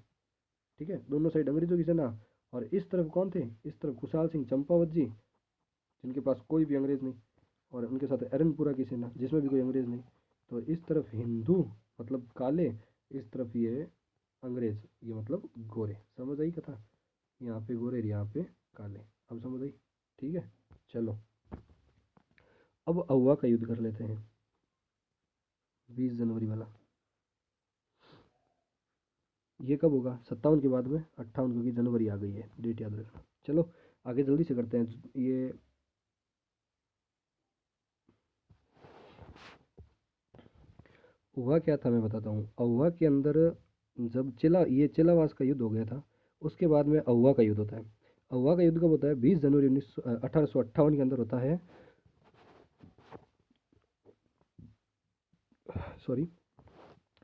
ठीक है, दोनों साइड अंग्रेजों की सेना, और इस तरफ कौन थे? इस तरफ कुशाल सिंह चंपावत जी, जिनके पास कोई भी अंग्रेज नहीं, और उनके साथ एरनपुरा की सेना जिसमें भी कोई अंग्रेज नहीं। तो इस तरफ हिंदू मतलब काले, इस तरफ ये अंग्रेज, ये मतलब गोरे। समझ आई कथा? यहाँ पे गोरे, यहाँ पे काले। अब समझ आई? ठीक है, चलो अब अहुआ का युद्ध कर लेते हैं, 20 जनवरी वाला। ये कब होगा? 57 के बाद में 58, क्योंकि जनवरी आ गई है, डेट याद रखना। चलो आगे जल्दी से करते हैं ये। हुआ क्या था मैं बताता हूँ। अहुआ के अंदर जब ये चेलावास का युद्ध हो गया था, उसके बाद में अहुआ का युद्ध होता है। अहुआ का युद्ध कब होता है? 20 जनवरी 1858 के अंदर होता है। सॉरी।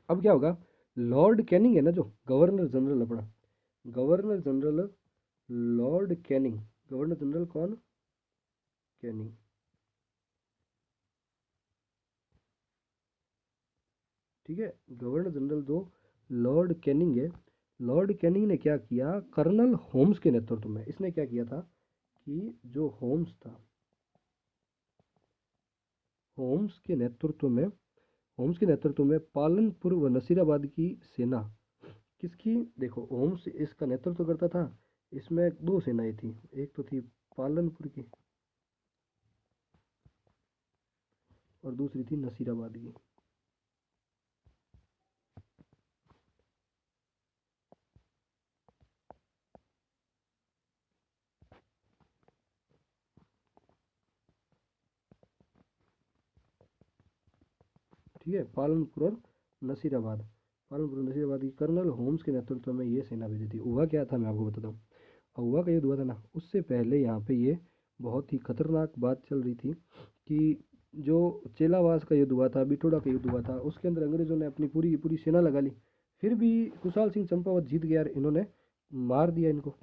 अब क्या होगा, लॉर्ड कैनिंग है ना, जो गवर्नर जनरल अपना, governor general Lord Canning, governor general कौन? कैनिंग। ठीक है, गवर्नर जनरल जो लॉर्ड कैनिंग है, लॉर्ड कैनिंग ने क्या किया, कर्नल होम्स के नेतृत्व में इसने क्या किया था कि जो होम्स था, होम्स के नेतृत्व में, होम्स के नेतृत्व में पालनपुर व नसीराबाद की सेना, किसकी, देखो होम्स इसका नेतृत्व करता था, इसमें दो सेनाएं थी, एक तो थी पालनपुर की और दूसरी थी नसीराबाद की। ठीक है, पालनपुर और नसीराबाद, पालनपुर और नसीराबाद की कर्नल होम्स के नेतृत्व में ये सेना भेजी थी। हुआ क्या था मैं आपको बताता हूँ। हुआ का युद्ध हुआ था ना, उससे पहले यहाँ पे ये बहुत ही खतरनाक बात चल रही थी कि जो चेलावास का युद्ध हुआ था, बिठोड़ा का युद्ध हुआ था, उसके अंदर अंग्रेजों ने अपनी पूरी की पूरी सेना लगा ली, फिर भी कुशाल सिंह चंपावत जीत गया, इन्होंने मार दिया इनको,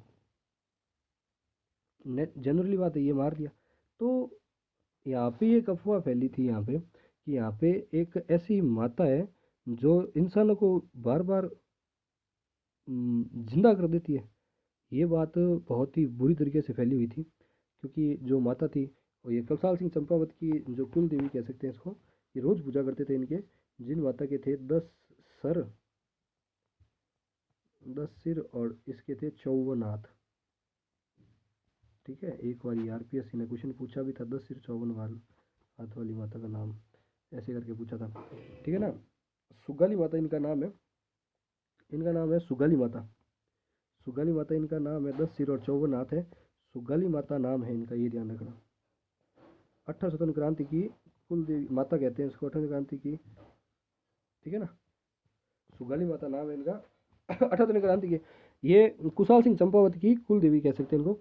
जनरली बात है, ये मार दिया। तो यहाँ पे एक अफवाह फैली थी यहाँ पे कि यहाँ पे एक ऐसी माता है जो इंसानों को बार बार जिंदा कर देती है। ये बात बहुत ही बुरी तरीके से फैली हुई थी, क्योंकि जो माता थी और ये कलसाल सिंह चंपावत की जो कुल देवी कह सकते हैं इसको, ये रोज पूजा करते थे इनके, जिन माता के थे 10 सर, 10 सिर और इसके थे 54 हाथ। ठीक है, एक बार आरपीएससी ने क्वेश्चन पूछा भी था, 10 सिर 54 हाथ वाली माता का नाम ऐसे करके पूछा था। ठीक है ना, सुगाली माता इनका नाम है, इनका नाम है सुगाली माता, सुगाली माता इनका नाम है, 10 सिर और 54 हाथ है, सुगाली माता नाम है इनका, ये ध्यान रखना। 18 स्वतंत्र क्रांति की कुल देवी माता कहते हैं इसको, 18 क्रांति की, ठीक है ना, सुगाली माता नाम है इनका। 18 क्रांति के, ये कुशाल सिंह चंपावत की कुल देवी कह सकते हैं इनको।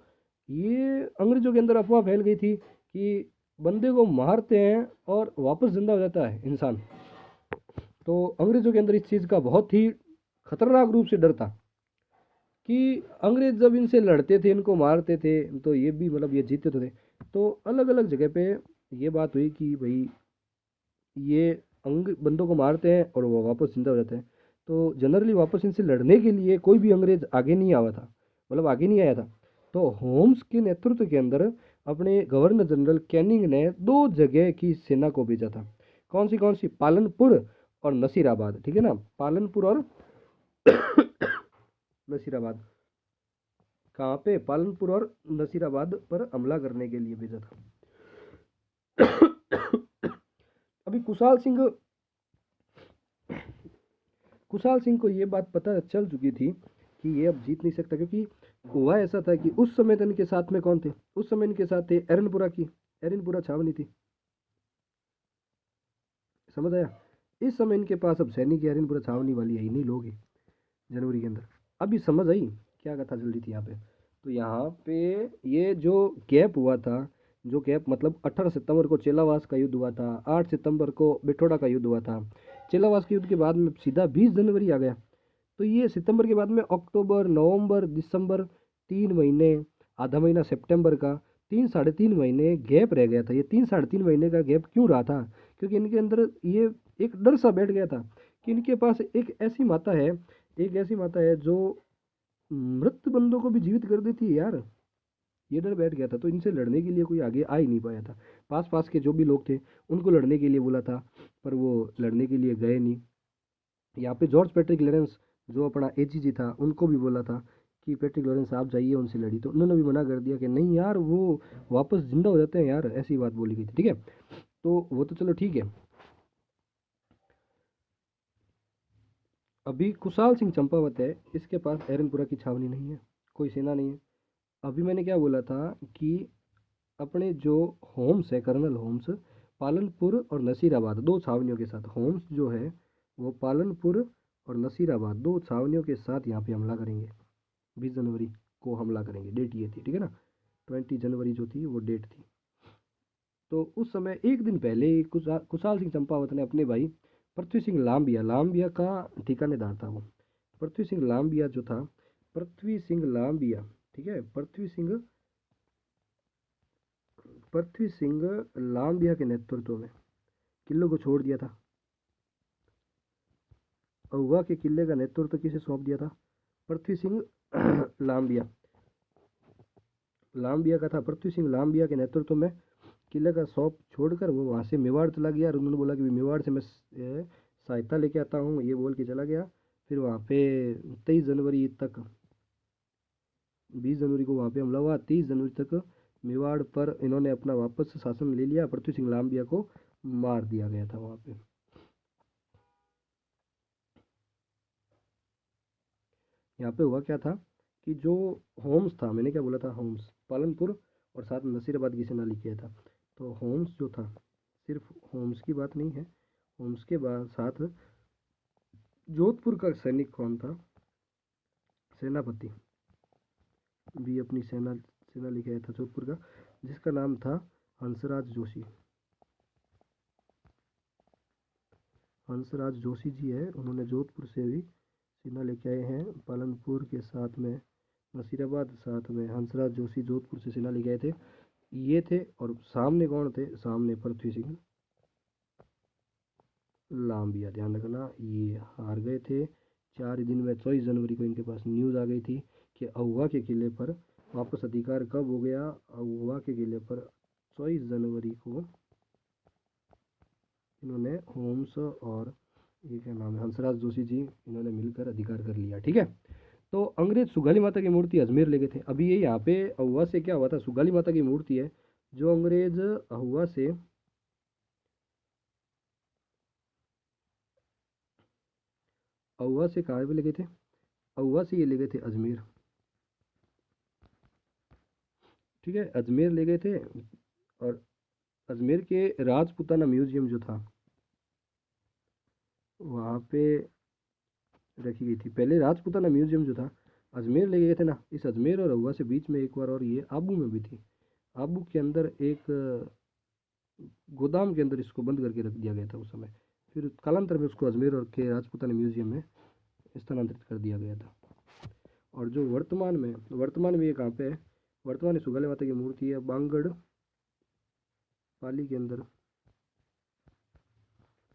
ये अंग्रेजों के अंदर अफवाह फैल गई थी कि बंदे को मारते हैं और वापस जिंदा हो जाता है इंसान, तो अंग्रेजों के अंदर इस चीज़ का बहुत ही खतरनाक रूप से डर था कि अंग्रेज जब इनसे लड़ते थे, इनको मारते थे, तो ये भी मतलब ये जीतते थे। तो अलग अलग जगह पे ये बात हुई कि भाई ये बंदों को मारते हैं और वो वापस जिंदा हो जाते हैं, तो जनरली वापस इनसे लड़ने के लिए कोई भी अंग्रेज आगे नहीं आया था, मतलब आगे नहीं आया था। तो होम्स के नेतृत्व के अंदर अपने गवर्नर जनरल कैनिंग ने 2 जगह की सेना को भेजा था। कौन सी? पालनपुर और नसीराबाद। ठीक है ना, पालनपुर और नसीराबाद। कहाँ पे? पालनपुर और नसीराबाद पर हमला करने के लिए भेजा था। अभी कुशाल सिंह को ये बात पता चल चुकी थी कि ये अब जीत नहीं सकता, क्योंकि हुआ ऐसा था कि उस समय इनके साथ में कौन थे? उस समय इनके साथ थे एरनपुरा छावनी थी, समझ आया? इस समय इनके पास अब सैनिक एरनपुरा छावनी वाली है ही नहीं, लोग ही जनवरी के अंदर। अभी समझ आई क्या कथा चल रही थी यहाँ पे? तो यहाँ पे ये जो गैप हुआ था, जो गैप मतलब 18 सितंबर को चेलावास का युद्ध हुआ था, 8 सितंबर को बिठोड़ा का युद्ध हुआ था, चेलावास के युद्ध के बाद में सीधा 20 जनवरी आ गया। तो ये सितंबर के बाद में अक्टूबर, नवंबर, दिसंबर, 3 महीने, आधा महीना सितंबर का, 3 साढ़े 3 महीने गैप रह गया था। ये 3 साढ़े 3 महीने का गैप क्यों रहा था? क्योंकि इनके अंदर ये एक डर सा बैठ गया था कि इनके पास एक ऐसी माता है, एक ऐसी माता है जो मृत बंदों को भी जीवित कर देती है यार। ये डर बैठ गया था, तो इनसे लड़ने के लिए कोई आगे आ ही नहीं पाया था। पास पास के जो भी लोग थे उनको लड़ने के लिए बोला था, पर वो लड़ने के लिए गए नहीं। यहाँ पे जॉर्ज पैट्रिक लॉरेंस जो अपना एजीजी था, उनको भी बोला था कि पैट्रिक लॉरेंस आप जाइए उनसे लड़ी, तो उन्होंने भी मना कर दिया कि नहीं यार, वो वापस जिंदा हो जाते हैं यार, ऐसी बात बोली गई थी। ठीक है, तो वो तो चलो ठीक है। अभी कुशाल सिंह चंपावत है, इसके पास एरनपुरा की छावनी नहीं है, कोई सेना नहीं है। अभी मैंने क्या बोला था कि अपने जो होम्स है, कर्नल होम्स, पालनपुर और नसीराबाद 2 छावनियों के साथ, होम्स जो है वो पालनपुर और नसीराबाद 2 छावनियों के साथ यहाँ पे हमला करेंगे 20 जनवरी। को हमला करेंगे, डेट ये थी, ठीक है ना। 20 जनवरी जो थी वो डेट थी। तो उस समय एक दिन पहले ही कुशाल सिंह चंपावत ने अपने भाई पृथ्वी सिंह लांबिया, लांबिया का ठिकानेदार था वो, पृथ्वी सिंह लांबिया जो था, पृथ्वी सिंह लांबिया, ठीक है, पृथ्वी सिंह लांबिया के नेतृत्व में किले को छोड़ दिया था। अहुआ के किले का नेतृत्व किसे सौंप दिया था? पृथ्वी सिंह लांबिया, लांबिया का था। पृथ्वी सिंह लांबिया के नेतृत्व में किले का सौंप छोड़कर वो वहाँ से मेवाड़ चला गया और उन्होंने बोला कि मेवाड़ से मैं सहायता लेके आता हूँ, ये बोल के चला गया। फिर वहाँ पे 23 जनवरी तक, 20 जनवरी को वहाँ पे हमला हुआ, 30 जनवरी तक मेवाड़ पर इन्होंने अपना वापस शासन ले लिया। पृथ्वी सिंह लांबिया को मार दिया गया था वहाँ पे। यहाँ पे हुआ क्या था कि जो होम्स था, मैंने क्या बोला था, होम्स पालनपुर और साथ में नसीराबाद की सेना लिखा था। तो होम्स जो था, सिर्फ होम्स की बात नहीं है, होम्स के बाद साथ जोधपुर का सैनिक कौन था, सेनापति भी अपनी सेना लेके आया था जोधपुर का, जिसका नाम था हंसराज जोशी। हंसराज जोशी जी है, उन्होंने जोधपुर से भी सेना लेके आए हैं, पालनपुर के साथ में नसीराबाद, साथ में हंसराज जोशी जोधपुर से सेना लेके आए थे, ये थे। और सामने कौन थे? सामने पृथ्वी सिंह लांबिया, ध्यान रखना, ये हार गए थे। 4 दिन में 24 जनवरी को इनके पास न्यूज़ आ गई थी कि अहुआ के किले पर वापस अधिकार कब हो गया। अहुआ के किले पर 24 जनवरी को इन्होंने होम्स और ये क्या नाम है, हंसराज जोशी जी, इन्होंने मिलकर अधिकार कर लिया, ठीक है। तो अंग्रेज सुगाली माता की मूर्ति अजमेर ले गए थे। अभी ये यहाँ पे अहुआ से क्या हुआ था, सुगाली माता की मूर्ति है जो अंग्रेज अहुआ से कहाँ पे ले गए थे? अहुआ से ये ले गए थे अजमेर, ठीक है, अजमेर ले गए थे। और अजमेर के राजपुताना म्यूजियम जो था वहाँ पे रखी गई थी। पहले राजपुताना म्यूजियम जो था अजमेर ले गए थे ना, इस अजमेर और अहुआ से बीच में एक बार और ये आबू में भी थी। आबू के अंदर एक गोदाम के अंदर इसको बंद करके रख दिया गया था उस समय। फिर कालांतर में उसको अजमेर और के राजपुताना म्यूजियम में स्थानांतरित कर दिया गया था। और जो वर्तमान में ये कहाँ पे है? वर्तमान में सुगाले माता की मूर्ति है बांगड़ पाली के अंदर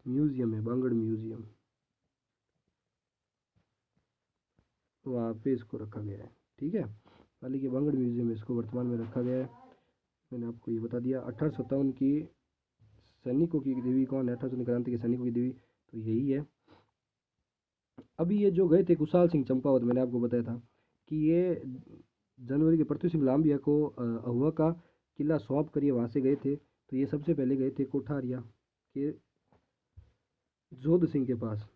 म्यूजियम है, बांगड़ म्यूजियम, वहाँ पे इसको रखा गया है, ठीक है। पाली के बांगड़ म्यूजियम में इसको वर्तमान में रखा गया है। मैंने आपको ये बता दिया। 1857 की सैनिकों की देवी कौन है? 1857 क्रांति के सैनिकों की देवी तो यही है। अभी ये जो गए थे कुशाल सिंह चंपावत, मैंने आपको बताया था कि ये जनवरी के पृथ्वी सिंह लांबिया को अहुआ का किला सौंप कर ये वहाँ से गए थे। तो ये सबसे पहले गए थे कोठारिया के जोध सिंह के पास।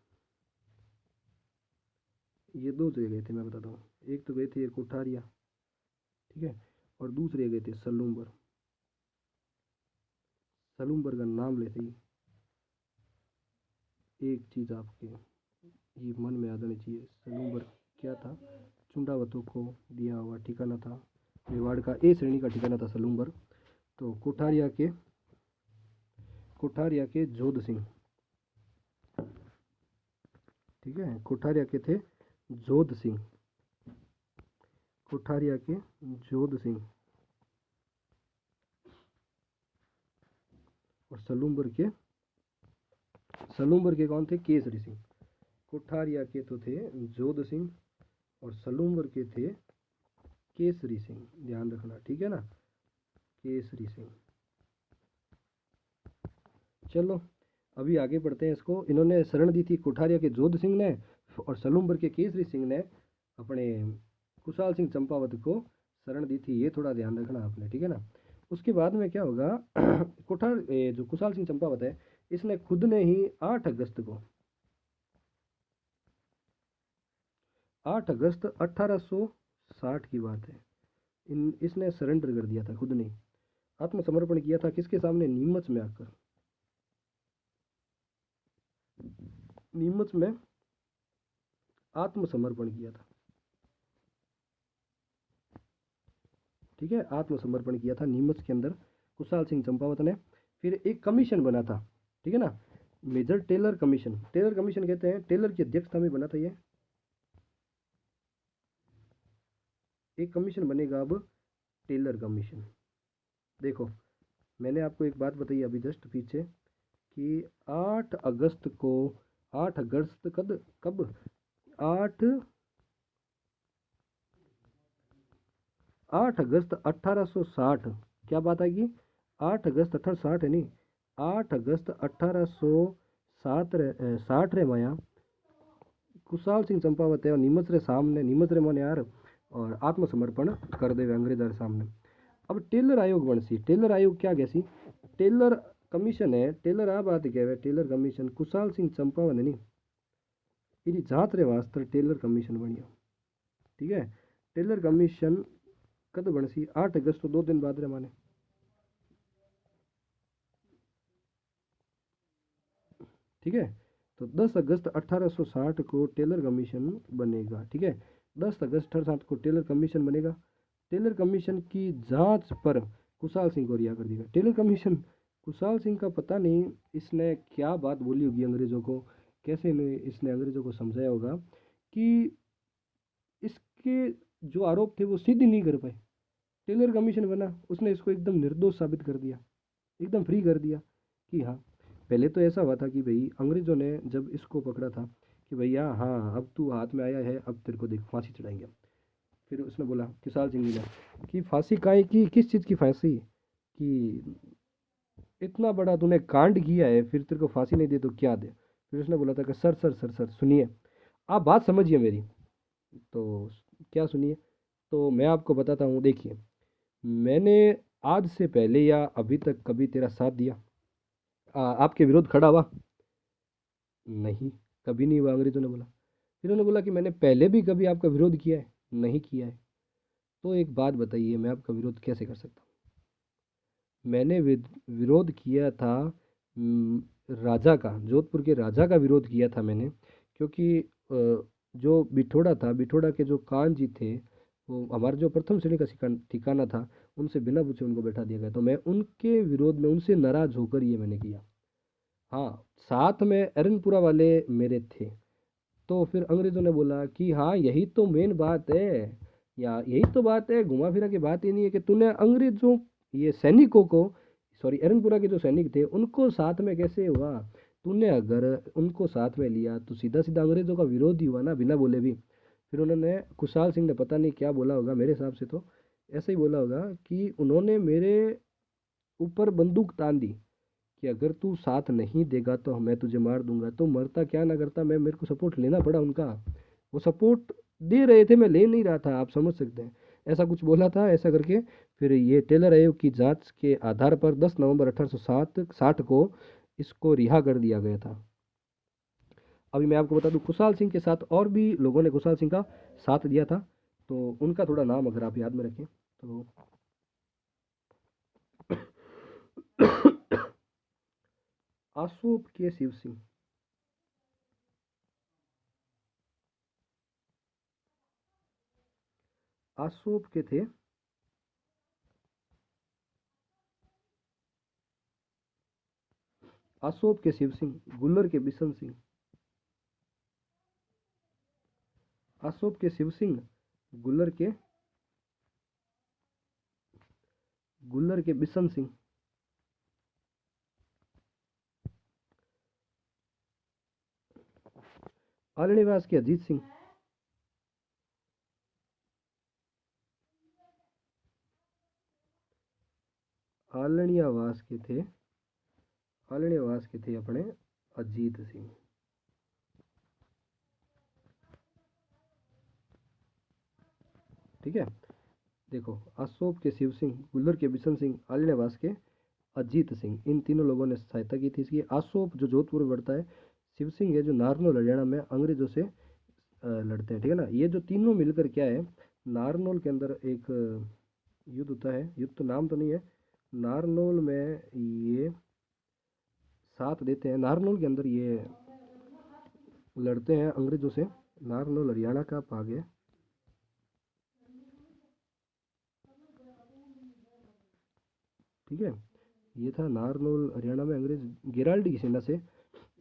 ये दो जगह गए थे, मैं बताता हूँ। एक तो गए थे ये कोठारिया, ठीक है, और दूसरे गए थे सलूम्बर। सलूम्बर का नाम लेते ही एक चीज़ आपके ये मन में आ जानी चाहिए, सलूम्बर क्या था? चुंडावतों को दिया हुआ ठिकाना था, मेवाड़ का ए श्रेणी का ठिकाना था सलूम्बर। तो कोठारिया के जोध सिंह, ठीक है, कोठारिया के थे जोध सिंह, कोठारिया के जोध सिंह। और सलूम्बर के कौन थे? केसरी सिंह। कोठारिया के तो थे जोध सिंह और सलूम्बर के थे केसरी सिंह, ध्यान रखना, ठीक है ना, केसरी सिंह। चलो अभी आगे बढ़ते हैं इसको। इन्होंने शरण दी थी कोठारिया के जोध सिंह ने और सलूम्बर के केसरी सिंह ने अपने कुशाल सिंह चंपावत को शरण दी थी, ये थोड़ा ध्यान रखना आपने, ठीक है ना। उसके बाद में क्या होगा जो कुशाल सिंह चंपावत है, इसने खुद ने ही 8 अगस्त को 8 अगस्त 1860 की बात है, इसने सरेंडर कर दिया था, खुद ने आत्मसमर्पण किया था। किसके सामने? नीमच में आकर, नीमच में आत्मसमर्पण किया था। ठीक है, आत्मसमर्पण किया था नीमच के अंदर कुशाल सिंह चंपावत ने। फिर एक कमीशन बना था, ठीक है ना, major Taylor commission. Taylor commission कहते हैं, टेलर की अध्यक्षता में बना था ये। एक कमीशन बनेगा अब, टेलर कमीशन। देखो, मैंने आपको एक बात बताई अभी जस्ट पीछे कि 8 अगस्त को, 8 अगस्त कब कब 8 8 अगस्त 1860, क्या बात आएगी, 8 अगस्त 1860 है नहीं, 8 अगस्त 1860 रे माया कुशाल सिंह चंपावत है और नीमच रे सामने, नीमच रे मोने यार, और आत्मसमर्पण कर देवे अंग्रेजा रे सामने। अब टेलर आयोग बनसी। टेलर आयोग क्या कैसी, टेलर कमीशन है, टेलर आ बात कहवे टेलर कमीशन कुशाल सिंह चंपावत नहीं, इरी जांच रे वास्ते टेलर कमीशन बनिया। ठीक है, टेलर कमीशन कद बनसी, 8 अगस्त तो 2 दिन बाद रे माने। ठीक है, तो 10 अगस्त 1860 को टेलर कमीशन बनेगा। ठीक है, 10 अगस्त 1860 को टेलर कमीशन बनेगा। टेलर कमीशन की जांच पर कुशाल सिंह को रिहा कर दिया। टेलर कमीशन, कुशाल सिंह का पता नहीं इसने क्या बात बोली होगी अंग्रेजों को, कैसे इसने अंग्रेजों को समझाया होगा कि इसके जो आरोप थे वो सिद्ध नहीं कर पाए। टेलर कमीशन बना, उसने इसको एकदम निर्दोष साबित कर दिया, एकदम फ्री कर दिया कि हाँ। पहले तो ऐसा हुआ था कि भाई अंग्रेजों ने जब इसको पकड़ा था कि भैया हाँ अब तू हाथ में आया है, अब तेरे को देख फांसी चढ़ाएंगे। फिर उसने बोला कुशाल सिंह जी ने कि फांसी काहे की, किस चीज़ की फांसी, कि इतना बड़ा तूने कांड किया है, फिर तेरे को फांसी नहीं दे तो क्या दे। फिर उसने बोला था कि सर सर सर सर सुनिए, आप बात समझिए मेरी। तो क्या सुनिए, तो मैं आपको बताता हूँ। देखिए, मैंने आज से पहले या अभी तक कभी तेरा साथ दिया, आपके विरोध खड़ा हुआ नहीं, कभी नहीं हुआ, अंग्रेजों ने बोला। फिर उन्होंने बोला कि मैंने पहले भी कभी आपका विरोध किया है, नहीं किया है। तो एक बात बताइए, मैं आपका विरोध कैसे कर सकता हूँ। मैंने विरोध किया था राजा का, जोधपुर के राजा का विरोध किया था मैंने, क्योंकि जो बिठोड़ा था, बिठोड़ा के जो कान जी थे, वो हमारा जो प्रथम श्रेणी का ठिकाना था, उनसे बिना पूछे उनको बैठा दिया गया। तो मैं उनके विरोध में, उनसे नाराज होकर ये मैंने किया। हाँ, साथ में अरनपुरा वाले मेरे थे। तो फिर अंग्रेजों ने बोला कि हाँ यही तो मेन बात है, या यही तो बात है, घुमा फिरा की बात ही नहीं है कि तूने अंग्रेजों, ये सैनिकों को, सॉरी अरनपुरा के जो सैनिक थे उनको साथ में कैसे हुआ। तूने अगर उनको साथ में लिया तो सीधा सीधा अंग्रेजों का विरोध ही हुआ ना, बिना बोले भी। फिर उन्होंने, कुशाल सिंह ने पता नहीं क्या बोला होगा, मेरे हिसाब से तो ऐसे ही बोला होगा कि उन्होंने मेरे ऊपर बंदूक तान दी कि अगर तू साथ नहीं देगा तो मैं तुझे मार दूंगा। तो मरता क्या ना करता, मैं, मेरे को सपोर्ट लेना पड़ा उनका। वो सपोर्ट दे रहे थे, मैं ले नहीं रहा था, आप समझ सकते हैं। ऐसा कुछ बोला था, ऐसा करके फिर ये टेलर आयोग की जांच के आधार पर 10 नवंबर 1860 को इसको रिहा कर दिया गया था। अभी मैं आपको बता दूं, कुशाल सिंह के साथ और भी लोगों ने कुशाल सिंह का साथ दिया था, तो उनका थोड़ा नाम अगर आप याद में रखें तो आशोप के शिव सिंह, आशोप के थे, आशोप के शिव सिंह, गुल्लर के बिशन सिंह, आशोप के शिव सिंह, गुल्लर के, गुल्लर के बिशन सिंह, आलनीवास के अजीत सिंह, आलनियावास के थे, आलनियावास के थे अपने अजीत सिंह। ठीक है, देखो, अशोक के शिव सिंह, गुल्लर के बिशन सिंह, आलनेवास के अजीत सिंह, इन तीनों लोगों ने सहायता की थी इसकी। अशोक जो जोधपुर में बढ़ता है, शिव सिंह है जो नारनौल हरियाणा में अंग्रेजों से लड़ते हैं। ठीक है ना, ये जो तीनों मिलकर क्या है, नारनौल के अंदर एक युद्ध होता है, युद्ध तो नाम तो नहीं है, नारनौल में ये साथ देते हैं, नारनौल के अंदर ये लड़ते हैं अंग्रेजों से। नारनौल हरियाणा का भाग है। ठीक है। ये था नारनौल हरियाणा में अंग्रेज गिराल्डी की सेना से।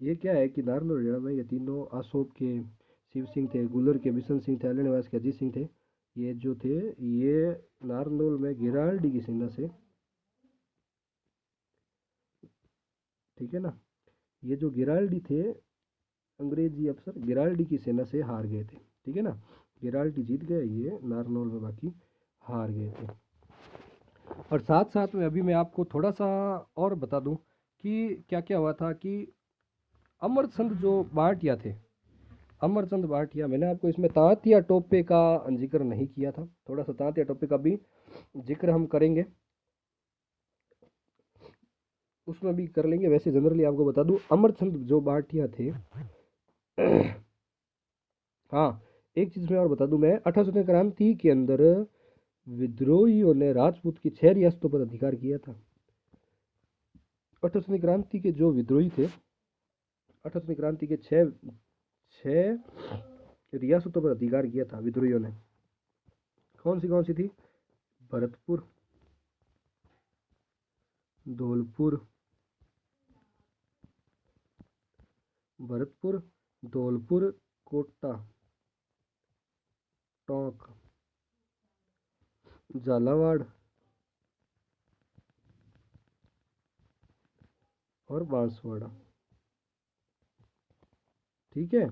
ये क्या है कि नारनौल हरियाणा में ये तीनों अशोक के शिव सिंह थे, गुलर के बिशन सिंह थे, अल्ले निवास के अजीत सिंह थे। ये जो थे ये नारनौल में गिराल्डी की सेना से, ठीक है ना, ये जो गिराल्डी थे अंग्रेजी अफसर गिराल्डी की सेना से हार गए थे, ठीक है ना। गिराल्डी जीत गए, ये नारनौल में बाकी हार गए थे। और साथ साथ में अभी मैं आपको थोड़ा सा और बता दूं कि क्या क्या हुआ था कि अमरचंद जो भाटिया थे, अमरचंद भाटिया, मैंने आपको इसमें तांतिया टोपे का जिक्र नहीं किया था, थोड़ा सा तांतिया टोपे का भी जिक्र हम करेंगे, उसमें भी कर लेंगे। वैसे जनरली आपको बता दूं अमरचंद जो भाटिया थे हाँ, एक चीज़ मैं और बता दूं, मैं 1800 क्रांति के अंदर विद्रोहियों ने राजपूत की 6 रियासतों पर अधिकार किया था। 1800 क्रांति के जो विद्रोही थे, 1800 क्रांति के छह रियासतों पर अधिकार किया था विद्रोहियों ने। कौन सी थी? भरतपुर, धौलपुर, भरतपुर, धौलपुर, कोटा, टोंक, झालावाड़ और बांसवाड़ा, ठीक है।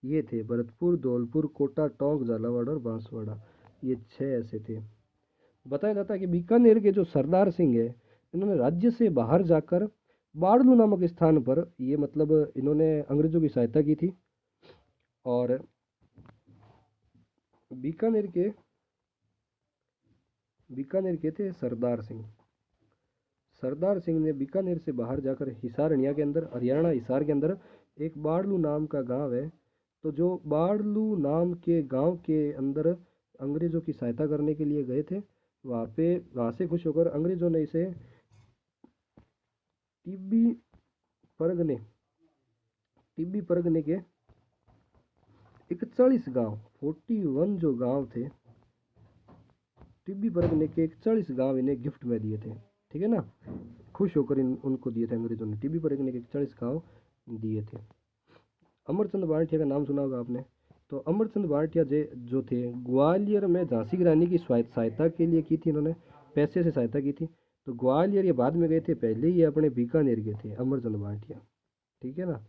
ये थे भरतपुर, धौलपुर, कोटा, टोंक, झालावाड़ और बांसवाड़ा, ये 6 ऐसे थे। बताया जाता है कि बीकानेर के जो सरदार सिंह है, इन्होंने राज्य से बाहर जाकर बाड़लू नामक स्थान पर, ये मतलब इन्होंने अंग्रेजों की सहायता की थी। और बीकानेर के थे सरदार सिंह। सरदार सिंह ने बीकानेर से बाहर जाकर हिसारनिया के अंदर, हरियाणा हिसार के अंदर एक बाड़लू नाम का गांव है, तो जो बाड़लू नाम के गांव के अंदर अंग्रेजों की सहायता करने के लिए गए थे, वहाँ से खुश होकर अंग्रेजों ने इसे टिब्बी परगने के 41 गांव, 41 जो गांव थे, टिब्बी परगने के 41 गांव इन्हें गिफ्ट में दिए थे, ठीक है ना। खुश होकर उनको दिए थे अंग्रेजों ने, टिब्बी परगने के 41 गांव दिए थे। अमरचंद भाटिया का नाम सुना होगा आपने। तो अमरचंद भाटिया जो थे, ग्वालियर में झांसी की रानी की सहायता के लिए की थी इन्होंने, पैसे से सहायता की थी। तो ग्वालियर ये बाद में गए थे, पहले ही ये अपने बीकानेर गए थे अमरचंद भाटिया, ठीक है ना।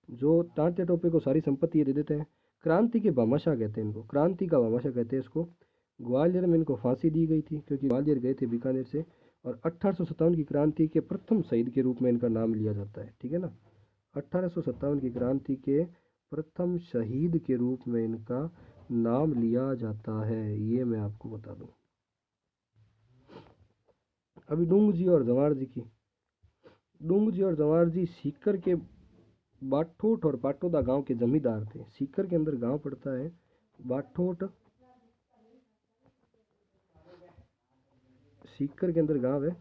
जो तांत्या टोपे को सारी संपत्ति ये दे देते हैं। क्रांति के भामाशाह कहते हैं इनको, क्रांति का भामाशाह कहते हैं इसको। ग्वालियर में इनको फांसी दी गई थी क्योंकि ग्वालियर गए थे बीकानेर से। और 1857 की क्रांति के प्रथम शहीद के रूप में इनका नाम लिया जाता है, ठीक है ना। 1857 की क्रांति के प्रथम शहीद के रूप में इनका नाम लिया जाता है, ये मैं आपको बता दूं। अभी डूंग जी और जवार जी की। डूंग जी और जवार जी सीकर के बाठोट और पाटोदा गांव के जमींदार थे। सीकर के अंदर गांव पड़ता है बाठोट, सीकर के अंदर गांव है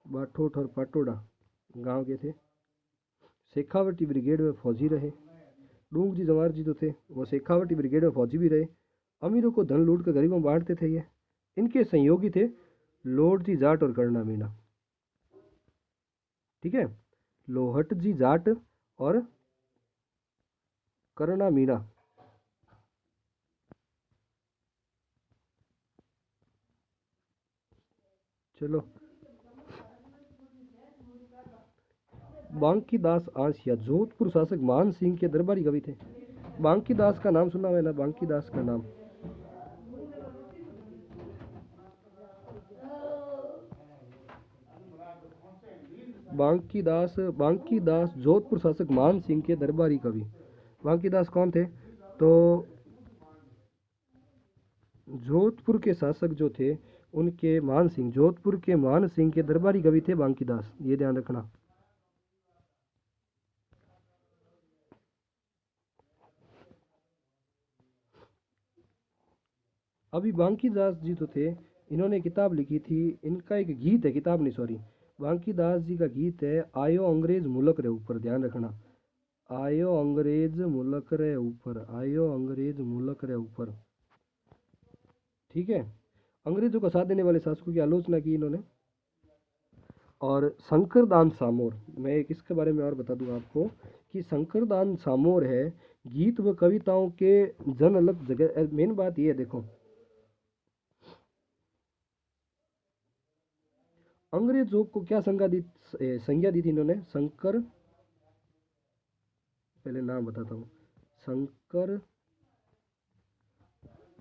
बाठोट और पाटोड़ा गांव के थे। शेखावटी ब्रिगेड में फौजी रहे। डूंग जी जवार जी जो थे वो शेखावटी ब्रिगेड में फौजी भी रहे। अमीरों को धन लूट कर गरीबों में बांटते थे ये। इनके सहयोगी थे लोहट जी जाट और करना मीणा, ठीक है। लोहट जी जाट और करना मीणा। चलो, बांकी दास आसिया जोधपुर शासक मान सिंह के दरबारी कवि थे। बांकी दास का नाम सुना है ना, बांकी दास का नाम। बांकी दास जोधपुर शासक मान सिंह के दरबारी कवि। बांकी दास कौन थे? तो जोधपुर के शासक जो थे उनके मान सिंह, जोधपुर के मान सिंह के दरबारी कवि थे बांकी दास, ये ध्यान रखना। अभी बांकी दास जी तो थे, इन्होंने किताब लिखी थी, इनका एक गीत है, किताब नहीं सॉरी, बांकीदास जी का गीत है, आयो अंग्रेज मुल्क रे ऊपर, ध्यान रखना, आयो अंग्रेज मुल्क रे ऊपर, आयो अंग्रेज मुल्क रे ऊपर, ठीक है। अंग्रेजों का साथ देने वाले शासकों की आलोचना की इन्होंने। और शंकरदान सामोर, मैं एक इसके बारे में और बता दूं आपको कि शंकरदान सामोर है, गीत व कविताओं के जन अलग जगह, मेन बात ये है देखो, अंग्रेजों को क्या संज्ञा दी थी इन्होंने, शंकर, पहले नाम बताता हूँ, शंकर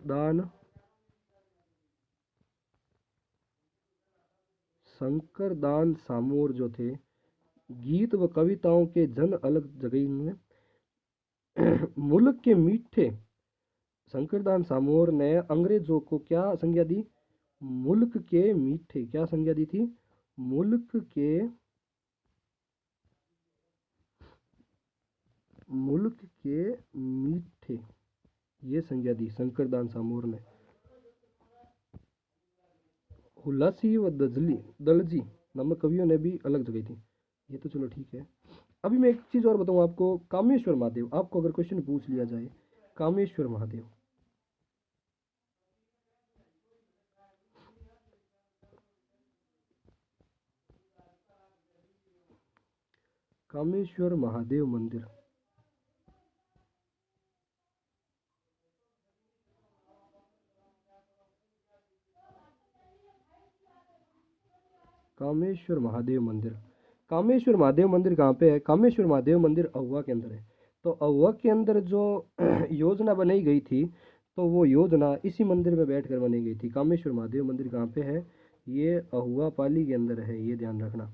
दान, शंकर दान सामोर जो थे, गीत व कविताओं के जन अलग जगह इन्होंने मुल्क के मीठे, शंकरदान सामोर ने अंग्रेजों को क्या संज्ञा दी, मुल्क के मीठे, क्या संज्ञा दी थी, मुल्क के, मुल्क के मीठे, ये संज्ञा दी शंकरदान सामोर ने। हुलासी व दलजी नामक कवियों ने भी अलग जगह थी, ये तो चलो ठीक है। अभी मैं एक चीज और बताऊं आपको, कामेश्वर महादेव, आपको अगर क्वेश्चन पूछ लिया जाए, कामेश्वर महादेव, कामेश्वर महादेव मंदिर, कामेश्वर महादेव मंदिर, कामेश्वर महादेव मंदिर कहाँ पे है, कामेश्वर महादेव मंदिर अहुआ के अंदर है। तो अहुआ के अंदर जो योजना बनाई गई थी, तो वो योजना इसी मंदिर में बैठकर बनी गई थी। कामेश्वर महादेव मंदिर कहाँ पे है, ये अहुआ पाली के अंदर है, ये ध्यान रखना,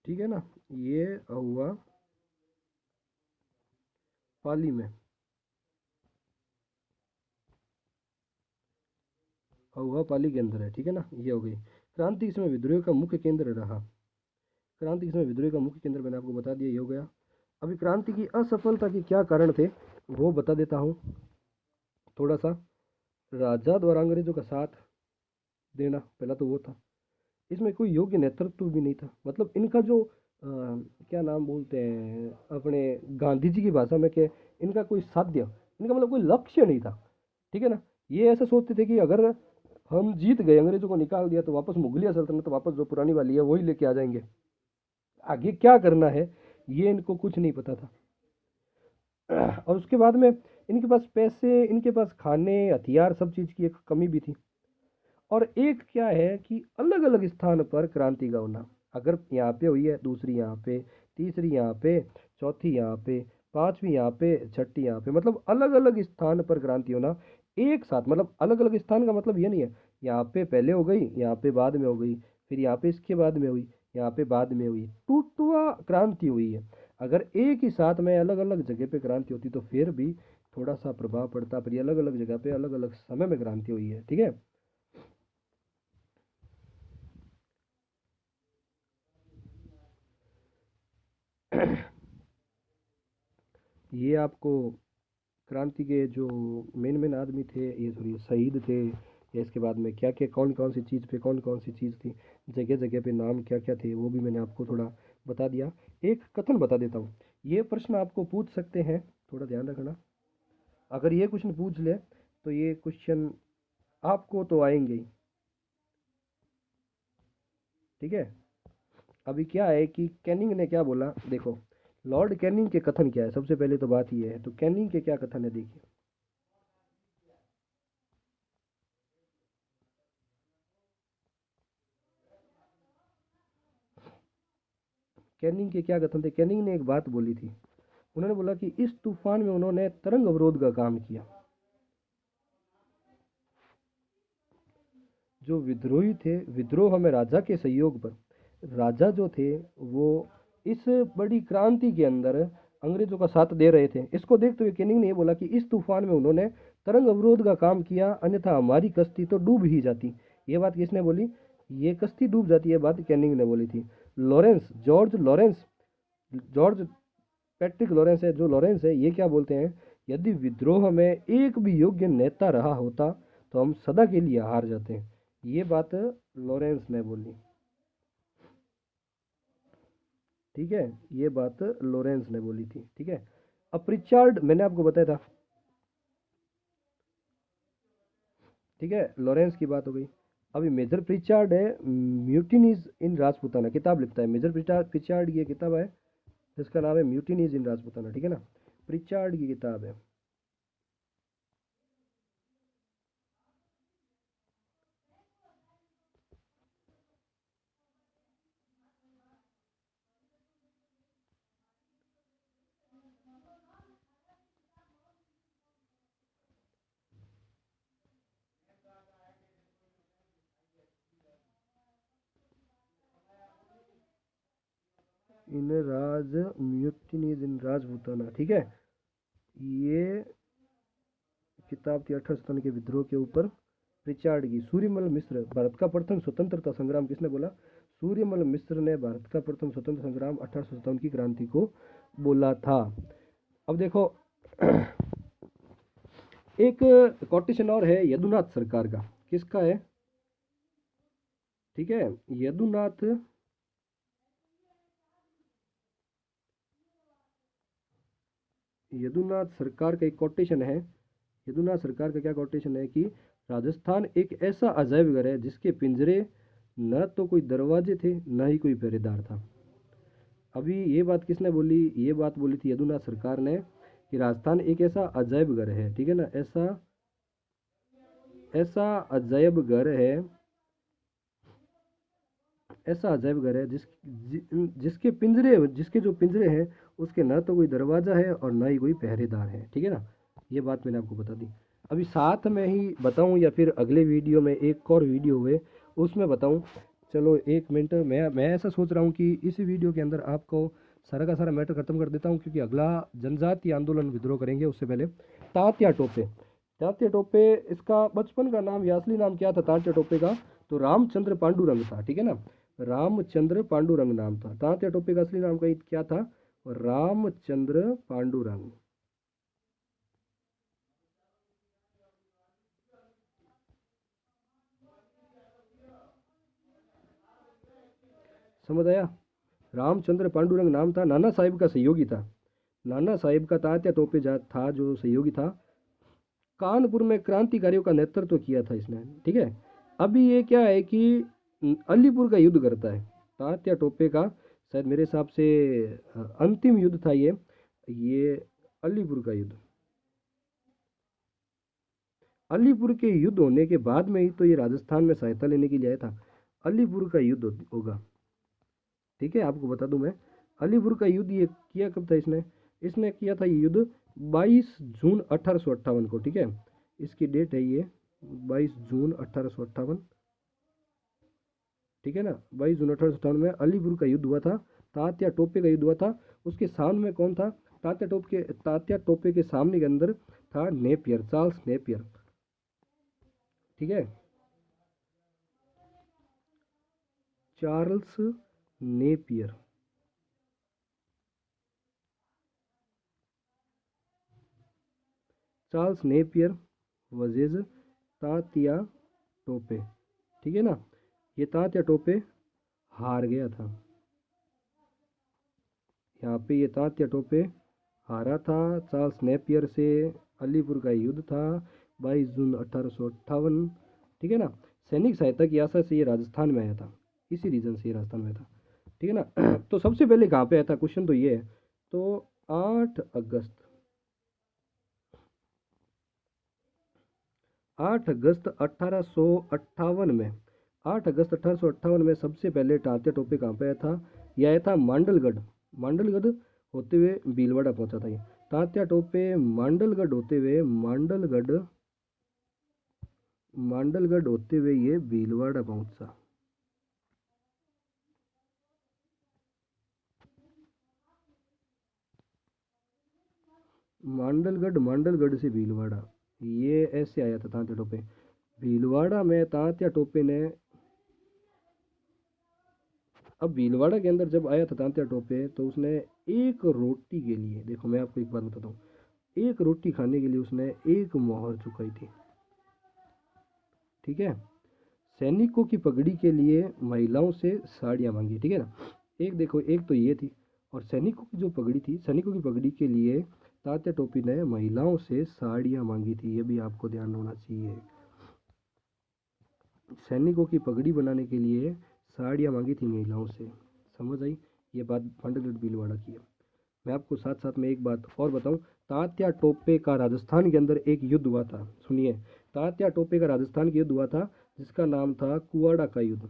ठीक है ना, ये अहुआ पाली में, अहुआ पाली के अंदर है, ठीक है ना, ये हो गई। क्रांति के समय विद्रोह का मुख्य केंद्र रहा, क्रांति के समय विद्रोह का मुख्य केंद्र मैंने आपको बता दिया, ये हो गया। अभी क्रांति की असफलता के क्या कारण थे वो बता देता हूँ थोड़ा सा। राजा द्वारा अंग्रेजों का साथ देना, पहला तो वो था। इसमें कोई योग्य नेतृत्व भी नहीं था, मतलब इनका जो क्या नाम बोलते हैं अपने गांधी जी की भाषा में, कि इनका कोई साध्य, इनका मतलब कोई लक्ष्य नहीं था, ठीक है ना। ये ऐसा सोचते थे कि अगर हम जीत गए, अंग्रेजों को निकाल दिया, तो वापस मुगलिया सल्तनत, तो वापस जो पुरानी वाली है वही लेके आ जाएंगे, आगे क्या करना है ये इनको कुछ नहीं पता था। और उसके बाद में इनके पास पैसे, इनके पास खाने, हथियार, सब चीज़ की एक कमी भी थी। और एक क्या है कि अलग अलग स्थान पर क्रांति का होना, अगर यहाँ पे हुई है, दूसरी यहाँ पे, तीसरी यहाँ पे, चौथी यहाँ पे, पांचवी यहाँ पे, छठी यहाँ पे, मतलब अलग अलग स्थान पर क्रांति होना एक साथ। मतलब अलग अलग स्थान का मतलब ये नहीं है यहाँ पे पहले हो गई, यहाँ पे बाद में हो गई, फिर यहाँ पे इसके बाद में हुई, यहाँ पे बाद में हुई, टूटवा क्रांति हुई है। अगर एक ही साथ में अलग अलग जगह पे क्रांति होती तो फिर भी थोड़ा सा प्रभाव पड़ता, पर ये अलग अलग जगह पे अलग अलग समय में क्रांति हुई है, ठीक है। ये आपको क्रांति के जो मेन मेन आदमी थे, ये सॉरी शहीद थे, या इसके बाद में क्या क्या, कौन कौन सी चीज़ पे कौन कौन सी चीज़ थी, जगह जगह पे नाम क्या क्या थे, वो भी मैंने आपको थोड़ा बता दिया। एक कथन बता देता हूँ, ये प्रश्न आपको पूछ सकते हैं, थोड़ा ध्यान रखना। अगर ये क्वेश्चन पूछ ले तो ये क्वेश्चन आपको तो आएंगे ही, ठीक है। अभी क्या है कि कैनिंग ने क्या बोला, देखो लॉर्ड कैनिंग के कथन क्या है, सबसे पहले तो बात ये है, तो कैनिंग के क्या कथन है देखिए। कैनिंग के क्या कथन थे, कैनिंग ने एक बात बोली थी, उन्होंने बोला कि इस तूफान में उन्होंने तरंग अवरोध का काम किया। जो विद्रोही थे, विद्रोह में राजा के सहयोग पर, राजा जो थे वो इस बड़ी क्रांति के अंदर अंग्रेजों का साथ दे रहे थे। इसको देखते हुए कैनिंग ने ये बोला कि इस तूफान में उन्होंने तरंग अवरोध का काम किया, अन्यथा हमारी कश्ती तो डूब ही जाती। ये बात किसने बोली, ये कश्ती डूब जाती है बात कैनिंग ने बोली थी। जॉर्ज पैट्रिक लॉरेंस है, जो लॉरेंस है, ये क्या बोलते हैं, यदि विद्रोह में एक भी योग्य नेता रहा होता तो हम सदा के लिए हार जाते हैं। ये बात लॉरेंस ने बोली, ठीक है, ये बात लॉरेंस ने बोली थी, ठीक है। अब प्रिचार्ड मैंने आपको बताया था, ठीक है, लॉरेंस की बात हो गई। अभी मेजर प्रिचार्ड है, म्यूटिनीज इन राजपूताना किताब लिखता है। मेजर प्रिचार्ड ये किताब है जिसका नाम है म्यूटिनीज इन राजपूताना, ठीक है ना, प्रिचार्ड की किताब है। इन राज म्यूटिनीज इन राजपूताना, ठीक है, ये किताब थी 1857 के विद्रोह के ऊपर प्रिचार्ड की। सूर्यमल मिश्र, भारत का प्रथम स्वतंत्रता संग्राम किसने बोला? सूर्यमल मिश्र ने भारत का प्रथम स्वतंत्र संग्राम 1857 की क्रांति को बोला था। अब देखो एक कोटेशन और है यदुनाथ सरकार का, किसका है? ठीक है, यदुनाथ सरकार का एक कोटेशन है। यदुनाथ सरकार का क्या कोटेशन है कि राजस्थान एक ऐसा अजायब घर है जिसके पिंजरे न तो कोई दरवाजे थे न ही कोई पहरेदार था। अभी ये बात किसने बोली? ये बात बोली थी यदुनाथ सरकार ने कि राजस्थान एक ऐसा अजायब घर है, ठीक है ना, ऐसा अजायब घर है, ऐसा अजायब घर है जिसके जो पिंजरे हैं उसके ना तो कोई दरवाजा है और ना ही कोई पहरेदार है, ठीक है ना। ये बात मैंने आपको बता दी। अभी साथ में ही बताऊं या फिर अगले वीडियो में एक और वीडियो हुए उसमें बताऊं? चलो 1 मिनट, मैं ऐसा सोच रहा हूँ कि इसी वीडियो के अंदर आपको सारा का सारा मैटर खत्म कर देता हूँ, क्योंकि अगला जनजातीय आंदोलन विद्रोह करेंगे उससे पहले। तात्या टोपे, तात्या टोपे, इसका बचपन का नाम या असली नाम क्या था तात्या टोपे का? तो रामचंद्र पांडुरंग था, ठीक है ना, रामचंद्र पांडुरंग नाम था। तात्या टोपे का असली नाम का क्या था? रामचंद्र पांडुरंग। समझ आया? रामचंद्र पांडुरंग नाम था, नाना साहिब का सहयोगी था। नाना साहिब का तात्या टोपे था जो सहयोगी था। कानपुर में क्रांतिकारियों का नेतृत्व किया था इसने, ठीक है। अभी ये क्या है कि अलीपुर का युद्ध करता है तात्या टोपे का, शायद मेरे हिसाब से अंतिम युद्ध था ये अलीपुर का युद्ध। अलीपुर के युद्ध होने के बाद में ही तो ये राजस्थान में सहायता लेने के लिए आया था। अलीपुर का युद्ध होगा, ठीक है, आपको बता दूं मैं। अलीपुर का युद्ध ये किया कब था इसने? इसने किया था ये युद्ध 22 जून 1858 को, ठीक है, इसकी डेट है ये 22 जून 1858, ठीक है ना। 22 जून 1858 में अलीपुर का युद्ध हुआ था, तात्या टोपे का युद्ध हुआ था। उसके सामने में कौन था? तात्या टोपे के सामने के अंदर था नेपियर, चार्ल्स नेपियर, ठीक है, Charles Napier. Charles Napier wages Tatya Tope, ठीक है ना। ये तात्या टोपे हार गया था, यहाँ पे ये तात्या टोपे हारा था चार्ल्स नेपियर से। अलीपुर का युद्ध था 22 जून 1858, ठीक है ना। सैनिक सहायता की आशा से ये राजस्थान में आया था, इसी रीजन से ये राजस्थान में था, ठीक है ना। तो सबसे पहले कहाँ पे आया था, क्वेश्चन तो ये है। तो 8 अगस्त 8 अगस्त 1858 में, 8 अगस्त 1858 में सबसे पहले तात्या टोपे कहाँ पे आया था? यह आया था मांडलगढ़। मांडलगढ़ होते हुए भीलवाड़ा पहुंचा था ये तात्या टोपे। मांडलगढ़ होते हुए ये भीलवाड़ा पहुंचा। मांडलगढ़ से भीलवाड़ा, ये ऐसे आया था तात्या टोपे। भीलवाड़ा में तात्या टोपे ने, अब भीलवाड़ा के अंदर जब आया था तात्या टोपे तो उसने एक रोटी के लिए, देखो मैं आपको एक बात बताता हूँ, एक रोटी खाने के लिए उसने एक मोहर चुकाई थी। ठीक है। सैनिकों की पगड़ी के लिए महिलाओं से साड़ियाँ मांगी, ठीक है ना। एक देखो, एक तो ये थी, और सैनिकों की जो पगड़ी थी, सैनिकों की पगड़ी के लिए तात्या टोपे ने महिलाओं से साड़ियाँ मांगी थी, ये भी आपको ध्यान होना चाहिए। सैनिकों की पगड़ी बनाने के लिए साड़ियाँ मांगी थी महिलाओं से, समझ आई। ये बात पंडित भीलवाड़ा की है। मैं आपको साथ साथ में एक बात और बताऊं, तात्या टोपे का राजस्थान के अंदर एक युद्ध हुआ था, सुनिए। तात्या टोपे का राजस्थान का युद्ध हुआ था, जिसका नाम था कुआड़ा का युद्ध।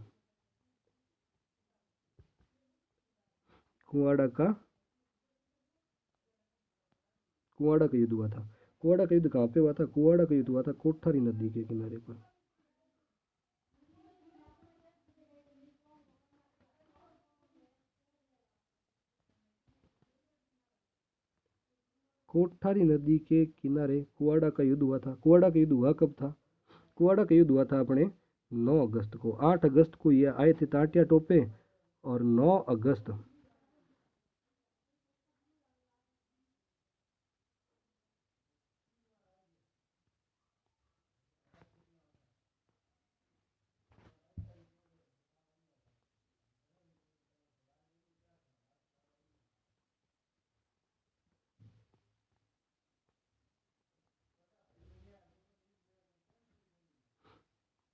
कुआड़ा का कुआड़ा का युद्ध हुआ था। कुआड़ा का युद्ध कहाँ पे हुआ था? कुआड़ा का युद्ध हुआ था कोठारी नदी के किनारे पर। कोठारी नदी के किनारे कुआड़ा का युद्ध हुआ था। कुआड़ा का युद्ध हुआ कब था? कुआड़ा का युद्ध हुआ था अपने 9 अगस्त को। 8 अगस्त को ये आए थे तात्या टोपे, और 9 अगस्त,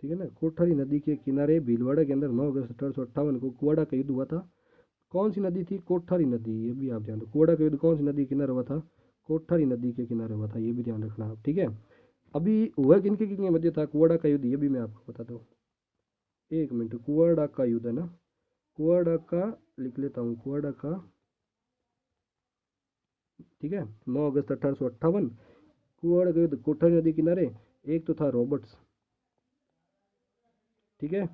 ठीक है ना, कोठारी नदी के किनारे भीलवाड़ा के अंदर 9 अगस्त 1858 को कुआड़ा का युद्ध हुआ था। कौन सी नदी थी? कोठारी नदी, ये भी आप ध्यान दो। कुआड़ा का युद्ध कौन सी नदी के किनारे हुआ था? कोठारी नदी के किनारे हुआ था, ये भी ध्यान रखना आप, ठीक है। अभी हुआ किनके किनके मध्य था कुआड़ा का युद्ध, ये भी मैं आपको बताता हूँ। एक मिनट, कुआड़ा का युद्ध है ना, कुआड़ा का लिख लेता हूँ, कुआड़ा का, ठीक है, 9 अगस्त 1858, कुआड़ा का युद्ध कोठारी नदी किनारे। एक तो था रॉबर्ट्स, ठीक है,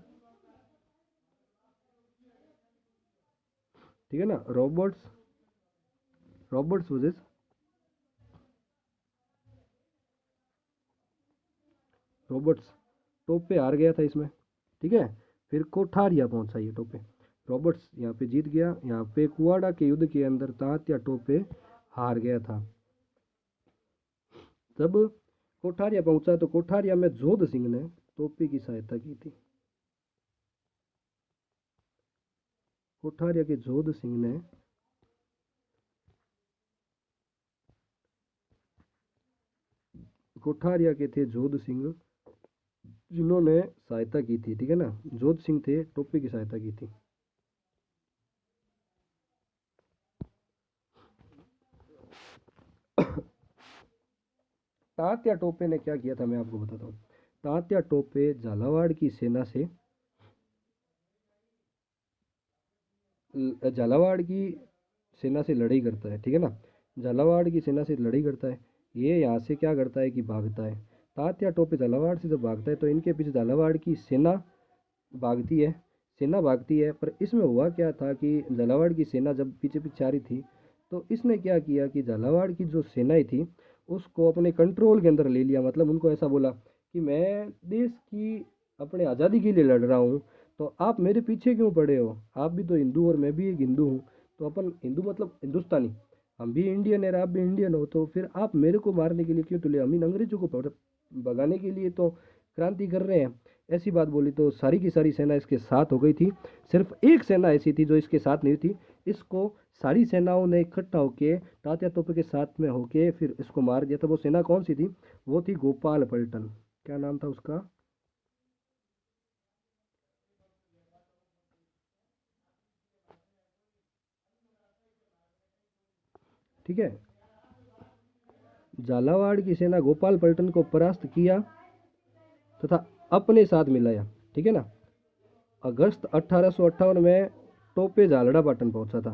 ठीक है ना, Roberts, Roberts versus, Roberts. Tope हार गया था इसमें, ठीक है। फिर कोठारिया पहुंचा ये टोपे। रॉबर्ट्स यहाँ पे जीत गया, यहाँ पे कुआड़ा के युद्ध के अंदर तात्या टोपे हार गया था। जब कोठारिया पहुंचा तो कोठारिया में जोध सिंह ने टोपे की सहायता की थी। कोठारिया के जोध सिंह ने, कोठारिया के थे जोध सिंह, जिन्होंने सहायता की थी, ठीक है ना। जोध सिंह थे, टोपे की सहायता की थी। तात्या टोपे ने क्या किया था मैं आपको बताता हूँ। तात्या टोपे झालावाड़ की सेना से, झालावाड़ की सेना से लड़ाई करता है, ठीक है ना। झालावाड़ की सेना से लड़ाई करता है, ये यहाँ से क्या करता है कि भागता है। तात्या टोपे झालावाड़ से जब भागता है तो इनके पीछे झालावाड़ की सेना भागती है, सेना भागती है। पर इसमें हुआ क्या था कि झालावाड़ की सेना जब पीछे पीछे आ रही थी, तो इसने क्या किया कि झालावाड़ की जो सेनाएं थी उसको अपने कंट्रोल के अंदर ले लिया। मतलब उनको ऐसा बोला कि मैं देश की, अपने आज़ादी के लिए लड़ रहा हूँ, तो आप मेरे पीछे क्यों पड़े हो? आप भी तो हिंदू और मैं भी एक हिंदू हूँ, तो अपन हिंदू मतलब हिंदुस्तानी, हम भी इंडियन है, आप भी इंडियन हो, तो फिर आप मेरे को मारने के लिए क्यों तुले? हम इन अंग्रेजों को भगाने के लिए तो क्रांति कर रहे हैं। ऐसी बात बोली तो सारी की सारी सेना इसके साथ हो गई थी। सिर्फ एक सेना ऐसी थी जो इसके साथ नहीं थी। इसको सारी सेनाओं ने इकट्ठा होके तात्या तोपे के साथ में होके फिर इसको मार दिया था। वो सेना कौन सी थी? वो थी गोपाल पलटन। क्या नाम था उसका? ठीक है, झालावाड़ की सेना गोपाल पलटन को परास्त किया तथा अपने साथ मिलाया, ठीक है ना। अगस्त 1858 में टोपे झालड़ा पाटन पहुंचा था।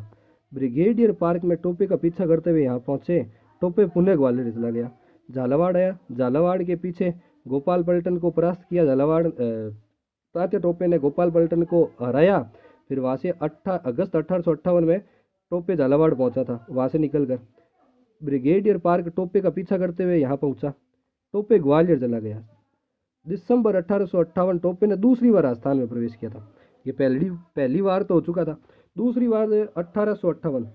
ब्रिगेडियर पार्क में टोपे का पीछा करते हुए यहाँ पहुंचे। टोपे पुणे ग्वालियर चला गया, झालावाड़ आया, झालावाड़ के पीछे गोपाल पलटन को परास्त किया। तात्या टोपे ने गोपाल पलटन को हराया। फिर वहां से अगस्त 1858 में टोपे झालावाड़ पहुंचा था। वहां से निकलकर ब्रिगेडियर पार्क टोपे का पीछा करते हुए यहाँ पहुंचा। टोपे ग्वालियर चला गया। दिसंबर 1858 टोपे ने दूसरी बार राजस्थान में प्रवेश किया था। ये पहली पहली बार तो हो चुका था, दूसरी बार 1858।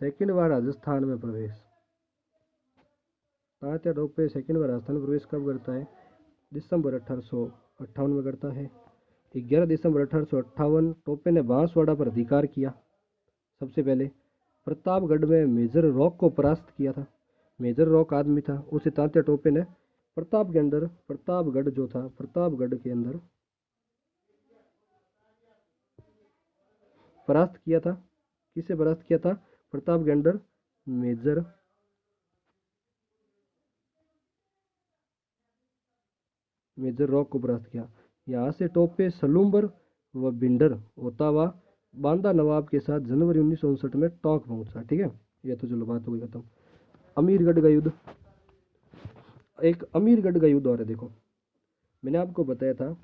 सेकंड बार राजस्थान में प्रवेश। तात्या टोपे सेकंड बार राजस्थान में प्रवेश कब करता है? दिसंबर 1858 में करता है। 11 दिसंबर 1858 टोपे ने बांसवाड़ा पर अधिकार किया। सबसे पहले प्रतापगढ़ में मेजर रॉक को परास्त किया था। मेजर रॉक आदमी था, उसे तात्या टोपे ने प्रतापगढ़ जो था, प्रतापगढ़ के अंदर परास्त किया था। किसे परास्त किया था? प्रतापगढ़ अंदर मेजर रॉक को परास्त किया। यहाँ से टोपे सलूम्बर व भिंडर होता हुआ बांदा नवाब के साथ जनवरी 1959 में टोंक पहुंचा। ठीक है, ये तो चलो बात हो गई खत्म। अमीरगढ़ का युद्ध, एक अमीरगढ़ का युद्ध और है। देखो मैंने आपको बताया था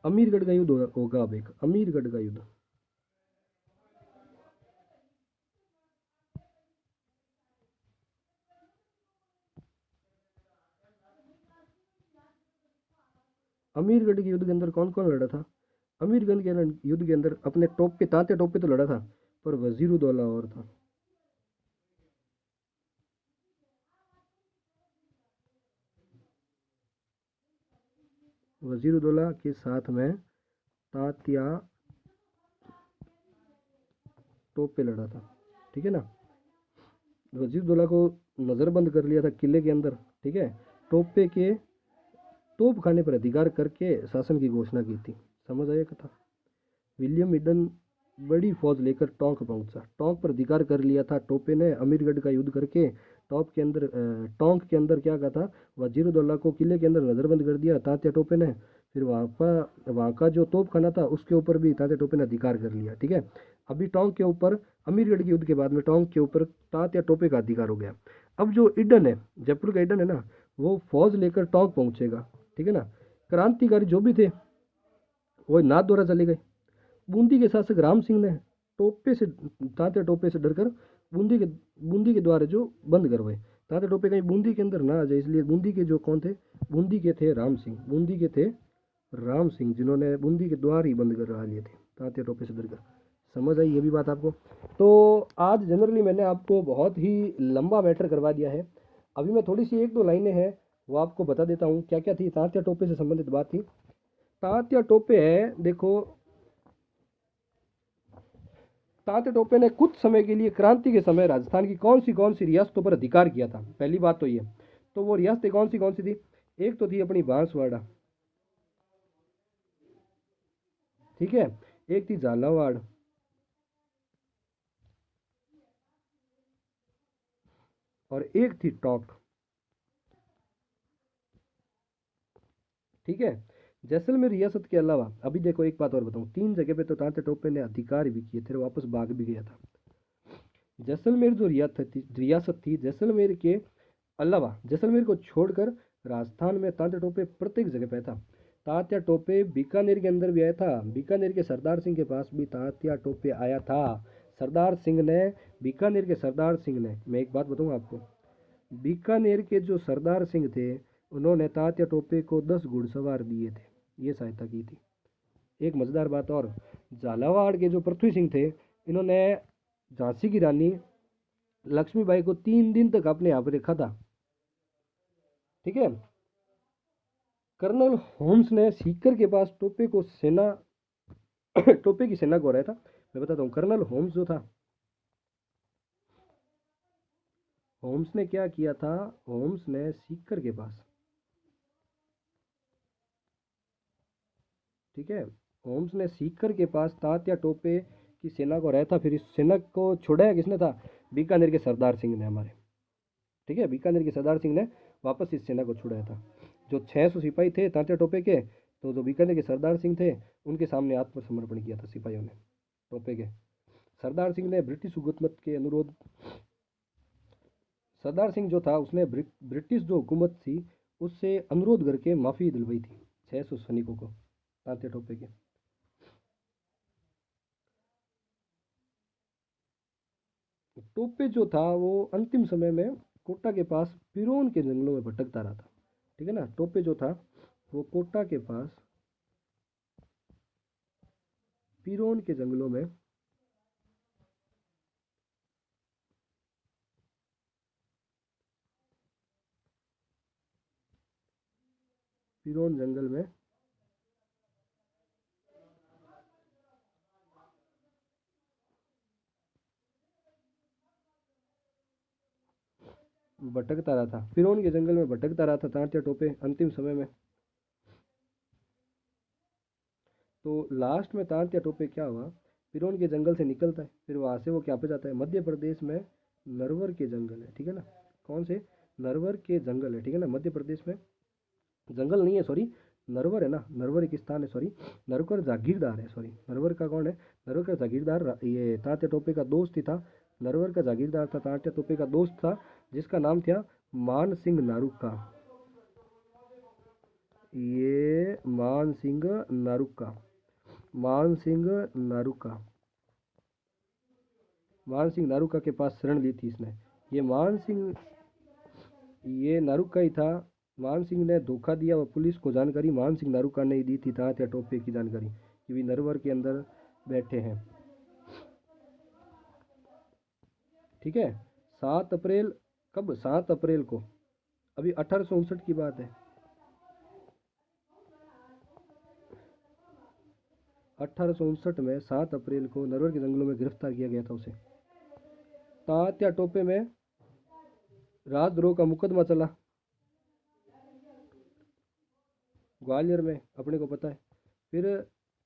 अमीरगढ़ का युद्ध होगा। अब एक अमीरगढ़ का युद्ध, अमीरगढ़ के युद्ध के अंदर कौन कौन लड़ा था? अमीरगढ़ के युद्ध के अंदर अपने टोपे, तात्या टोपे तो लड़ा था, पर वजीरुद्दौला और था। वजीरुद्दौला के साथ में तात्या टोपे लड़ा था। ठीक है ना। वजीरुद्दौला को नजरबंद कर लिया था किले के अंदर। ठीक है, टोपे के तोप खाने पर अधिकार करके शासन की घोषणा की थी। समझ आया कथा? विलियम ईडन बड़ी फौज लेकर टोंक पहुंचा। टोंक पर अधिकार कर लिया था टोपे ने अमीरगढ़ का युद्ध करके। टोंक के अंदर क्या कहा था? वजीरुद्दौला को किले के अंदर नजरबंद कर दिया तात्या टोपे ने। फिर वहाँ का जो तोप खाना था उसके ऊपर भी तात्या टोपे ने अधिकार कर लिया। ठीक है, अभी टोंक के ऊपर, अमीरगढ़ के युद्ध के बाद में टोंक के ऊपर तात्या टोपे का अधिकार हो गया। अब जो ईडन है, जयपुर का ईडन है ना, वो फौज लेकर टोंक पहुंचेगा। ठीक है ना। क्रांतिकारी जो भी थे वो नाथद्वारा चले गए। बूंदी के शासक राम सिंह ने तात्या टोपे से डरकर बूंदी के द्वार जो बंद करवाए। तात्या टोपे कहीं बूंदी के अंदर ना आ जाए, इसलिए बूंदी के जो कौन थे? बूंदी के थे राम सिंह। बूंदी के थे राम सिंह, जिन्होंने बूंदी के द्वार ही बंद करवा लिए थे तात्या टोपे से डरकर। समझ आई ये भी बात आपको? तो आज जनरली मैंने आपको बहुत ही लंबा मैटर करवा दिया है। अभी मैं थोड़ी सी एक दो लाइनें हैं वो आपको बता देता हूँ क्या क्या थी। तात्या टोपे से संबंधित बात थी। तात्या टोपे है, देखो तात्या टोपे ने कुछ समय के लिए क्रांति के समय राजस्थान की कौन सी रियासतों पर अधिकार किया था? पहली बात तो ये, तो वो रियासतें कौन सी थी? एक तो थी अपनी बांसवाड़ा, ठीक है, एक थी झालावाड़, और एक थी टोंक। ठीक है, जैसलमेर रियासत के अलावा अभी देखो एक बात और बताऊं, 3 जगह पे तो तात्या टोपे ने अधिकार भी किए थे, वापस भाग भी गया था। जैसलमेर जो रियासत थी, जैसलमेर के अलावा, जैसलमेर को छोड़कर राजस्थान में तात्या टोपे प्रत्येक जगह पे था। तात्या टोपे बीकानेर के अंदर भी आया था। बीकानेर के सरदार सिंह के पास भी तात्या टोपे आया था। सरदार सिंह ने, बीकानेर के सरदार सिंह ने, मैं एक बात बताऊं आपको, बीकानेर के जो सरदार सिंह थे उन्होंने तात्या टोपे को 10 घुड़सवार दिए थे, ये सहायता की थी। एक मजेदार बात और, झालावाड़ के जो पृथ्वी सिंह थे, इन्होंने झांसी की रानी लक्ष्मीबाई को 3 दिन तक अपने यहाँ पर रखा था। ठीक है, कर्नल होम्स ने सीकर के पास टोपे को सेना टोपे की सेना को हराया था। मैं बताता हूँ, कर्नल होम्स जो था, होम्स ने क्या किया था? होम्स ने सीकर के पास, ठीक है, होम्स ने सीकर के पास तात्या टोपे की सेना को हराया था। फिर इस सेना को छुड़ाया किसने था? बीकानेर के सरदार सिंह ने हमारे। ठीक है, बीकानेर के सरदार सिंह ने वापस इस सेना को छुड़ाया था। जो 600 सिपाही थे तात्या टोपे के, तो जो बीकानेर के सरदार सिंह थे उनके सामने आत्मसमर्पण किया था सिपाहियों ने टोपे के। सरदार सिंह ने ब्रिटिश हुकूमत के अनुरोध, सरदार सिंह जो था उसने ब्रिटिश जो हुकूमत थी उससे अनुरोध करके माफ़ी दिलवाई थी 600 सैनिकों को, तात्या टोपे के। टोपे जो था वो अंतिम समय में कोटा के पास पिरोन के जंगलों में भटकता रहा था। ठीक है ना, टोपे जो था वो कोटा के पास पिरोन के जंगलों में फिरौन जंगल में भटकता रहा था, फिरौन के जंगल में भटकता रहा था तात्या टोपे अंतिम समय में। तो लास्ट में तात्या टोपे क्या हुआ, फिरौन के जंगल से निकलता है, फिर वहाँ से वो क्या पे जाता है, मध्य प्रदेश में नरवर के जंगल है, ठीक है ना। कौन से, नरवर के जंगल है, ठीक है ना, मध्य प्रदेश में। जंगल नहीं है, सॉरी, नरवर है ना, नरवर एक स्थान है, सॉरी, नरवर जागीरदार है, सॉरी, नरवर का कौन है, नरवर का जागीरदार ये तात्या टोपे का दोस्त ही था। नरवर का जागीरदार था, तात्या टोपे का दोस्त था, जिसका नाम था मान सिंह नारुका। ये मान सिंह नारुका, मान सिंह नारुका, मान सिंह नारुका के पास शरण ली थी इसने। ये मान सिंह, ये नारुका ही था। मान सिंह ने धोखा दिया और पुलिस को जानकारी मान सिंह नारुका ने ही दी थी तात्या टोपे की जानकारी कि वे नरवर के अंदर बैठे हैं, ठीक है। 7 अप्रैल, कब, 7 अप्रैल को, अभी 1859 की बात है, 1859 में 7 अप्रैल को नरवर के जंगलों में गिरफ्तार किया गया था उसे। तात्या टोपे में राजद्रोह का मुकदमा चला ग्वालियर में, अपने को पता है। फिर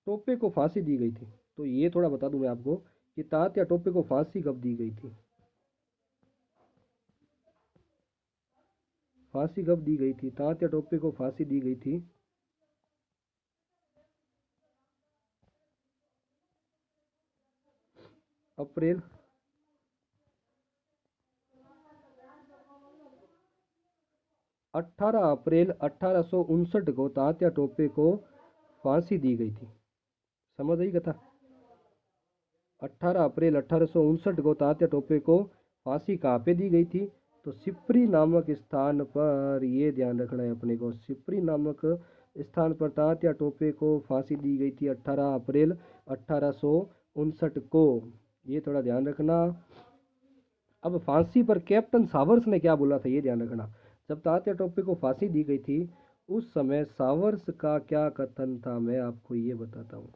टोपे को फांसी दी गई थी। तो ये थोड़ा बता दूं मैं आपको कि तात्या टोपे को फांसी कब दी गई थी, फांसी कब दी गई थी, तात्या टोपे को फांसी दी गई थी 18 अप्रैल 1859 को तात्या टोपे को फांसी दी गई थी। समझ आई कथा। 18 अप्रैल 1859 को तात्या टोपे को फांसी कहाँ पे दी गई थी, तो सिपरी नामक स्थान पर, ये ध्यान रखना है अपने को, सिपरी नामक स्थान पर तात्या टोपे को फांसी दी गई थी 18 अप्रैल 1859 को। ये थोड़ा ध्यान रखना। अब फांसी पर कैप्टन सावर्स ने क्या बोला था, ये ध्यान रखना। जब तात्या टोपे को फांसी दी गई थी उस समय सावर्स का क्या कथन था, मैं आपको ये बताता हूँ।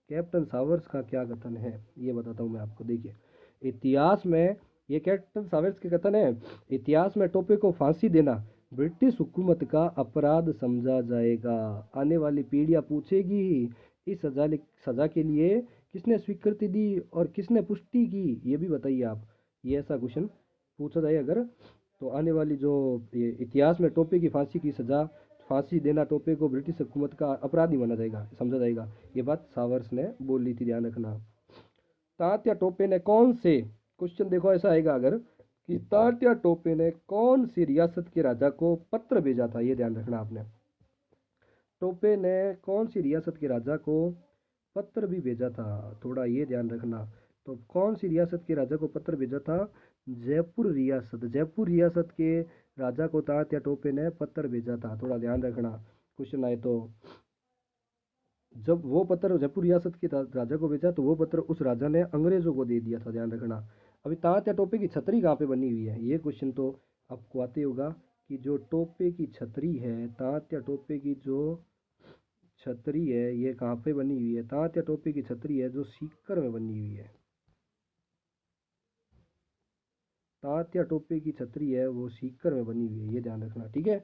कैप्टन सावर्स का क्या कथन है ये बताता हूँ मैं आपको। देखिए, इतिहास में, ये कैप्टन सावर्स के कथन है, इतिहास में टोपे को फांसी देना ब्रिटिश हुकूमत का अपराध समझा जाएगा। आने वाली पीढ़ियां पूछेगी इस सजा के लिए किसने स्वीकृति दी और किसने पुष्टि की, ये भी बताइए आप। ये ऐसा क्वेश्चन पूछा जाए अगर, तो आने वाली जो ये इतिहास में टोपे की फांसी की सजा, फांसी देना टोपे को ब्रिटिश हुकूमत का अपराधी माना जाएगा, समझा जाएगा। ये बात सावर्स ने बोली थी, ध्यान रखना। तात्या टोपे ने कौन से, क्वेश्चन देखो ऐसा आएगा अगर, कि तात्या टोपे ने कौन सी रियासत के राजा को पत्र भेजा था, ये ध्यान रखना आपने। टोपे ने कौन सी रियासत के राजा को पत्र भी भेजा था, थोड़ा ये ध्यान रखना। तो कौन सी रियासत के राजा को पत्र भेजा था, जयपुर रियासत, जयपुर रियासत के राजा को तात्या टोपे ने पत्र भेजा था, थोड़ा ध्यान रखना क्वेश्चन आए तो। जब वो पत्र जयपुर रियासत के राजा को भेजा तो वो पत्र उस राजा ने अंग्रेजों को दे दिया था, ध्यान रखना। अभी तात्या टोपे की छतरी कहाँ पे बनी हुई है, ये क्वेश्चन तो आपको आते होगा कि जो टोपे की छतरी है, तात्या टोपे की जो छतरी है ये कहाँ पे बनी हुई है, तात्या टोपे की छतरी है जो सीकर में बनी हुई है। तात्या टोपे की छतरी है वो सीकर में बनी हुई है, ये ध्यान रखना, ठीक है।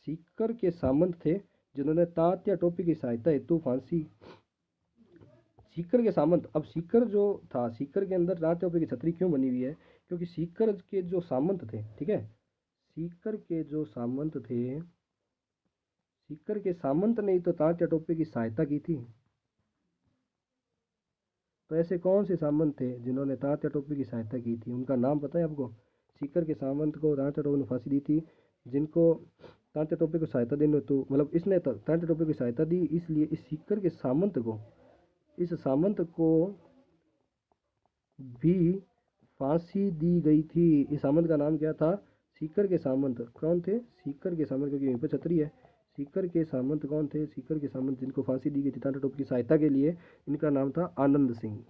सीकर के सामंत थे जिन्होंने तात्या टोपे की सहायता हेतु फांसी, सीकर के सामंत, अब सीकर जो था, सीकर के अंदर तात्या टोपे की छतरी क्यों बनी हुई है, क्योंकि सीकर के जो सामंत थे, ठीक है, सीकर के जो सामंत थे, सीकर के सामंत ने ही तो तात्या टोपे की सहायता की थी। तो ऐसे कौन से सामंत थे जिन्होंने तात्या टोपे की सहायता की थी, उनका नाम पता है आपको। सीकर के सामंत को तात्या टोपे ने फांसी दी थी, जिनको तात्या टोपे को सहायता देने, तो मतलब इसने तात्या टोपे की सहायता दी, इसलिए इस सीकर के सामंत को, इस सामंत को भी फांसी दी गई थी। इस सामंत का नाम क्या था, सीकर के सामंत कौन थे, सीकर के सामंत, क्योंकि यहीं पर छतरी है। सीकर के सामंत कौन थे, सीकर के सामंत जिनको फांसी दी गई थी तात्या टोपे की सहायता के लिए, इनका नाम था आनंद सिंह।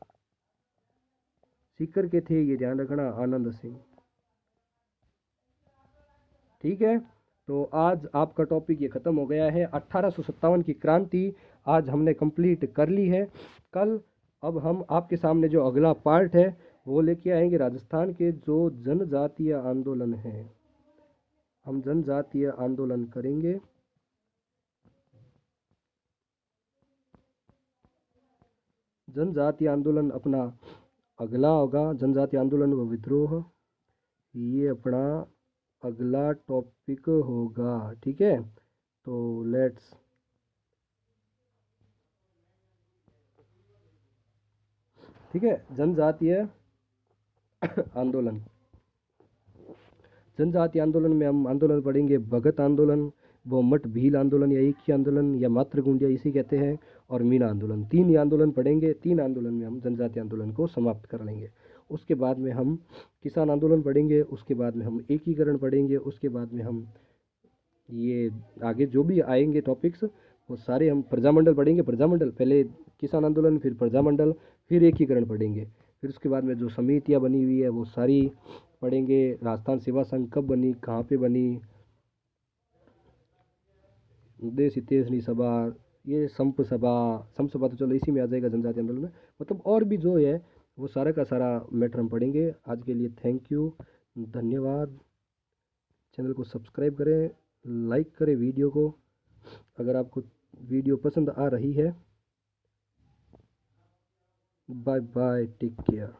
सीकर के थे, ये ध्यान रखना, आनंद सिंह, ठीक है। तो आज आपका टॉपिक ये ख़त्म हो गया है। 1857 की क्रांति आज हमने कंप्लीट कर ली है। कल अब हम आपके सामने जो अगला पार्ट है वो लेके आएंगे राजस्थान के जो जनजातीय आंदोलन हैं। हम जनजातीय आंदोलन करेंगे। जनजातीय आंदोलन अपना अगला होगा, जनजातीय आंदोलन व विद्रोह, ये अपना अगला टॉपिक होगा। ठीक है, तो लेट्स ठीक है, जनजातीय आंदोलन। जनजातीय आंदोलन में हम आंदोलन पढ़ेंगे भगत आंदोलन, वो मठ भील आंदोलन या एक ही आंदोलन या मातृ गुंडिया इसी कहते हैं, और मीना आंदोलन। तीन ही आंदोलन पढ़ेंगे। तीन आंदोलन में हम जनजातीय आंदोलन को समाप्त कर लेंगे। उसके बाद में हम किसान आंदोलन पढ़ेंगे, उसके बाद में हम एकीकरण पढ़ेंगे, उसके बाद में हम ये आगे जो भी आएंगे टॉपिक्स वो सारे हम प्रजामंडल पढ़ेंगे। प्रजामंडल पहले किसान आंदोलन, फिर प्रजामंडल, फिर एकीकरण पढ़ेंगे। फिर उसके बाद में जो समितियाँ बनी हुई है वो सारी पढ़ेंगे। राजस्थान सेवा संघ कब बनी, कहाँ पे बनी, देश हितैषणी सभा, ये संप सभा तो चलो इसी में आ जाएगा जनजातीय आंदोलन में। मतलब और भी जो है वो सारा का सारा मैटर हम पढ़ेंगे। आज के लिए थैंक यू, धन्यवाद। चैनल को सब्सक्राइब करें, लाइक करें वीडियो को अगर आपको वीडियो पसंद आ रही है। Bye bye, take care.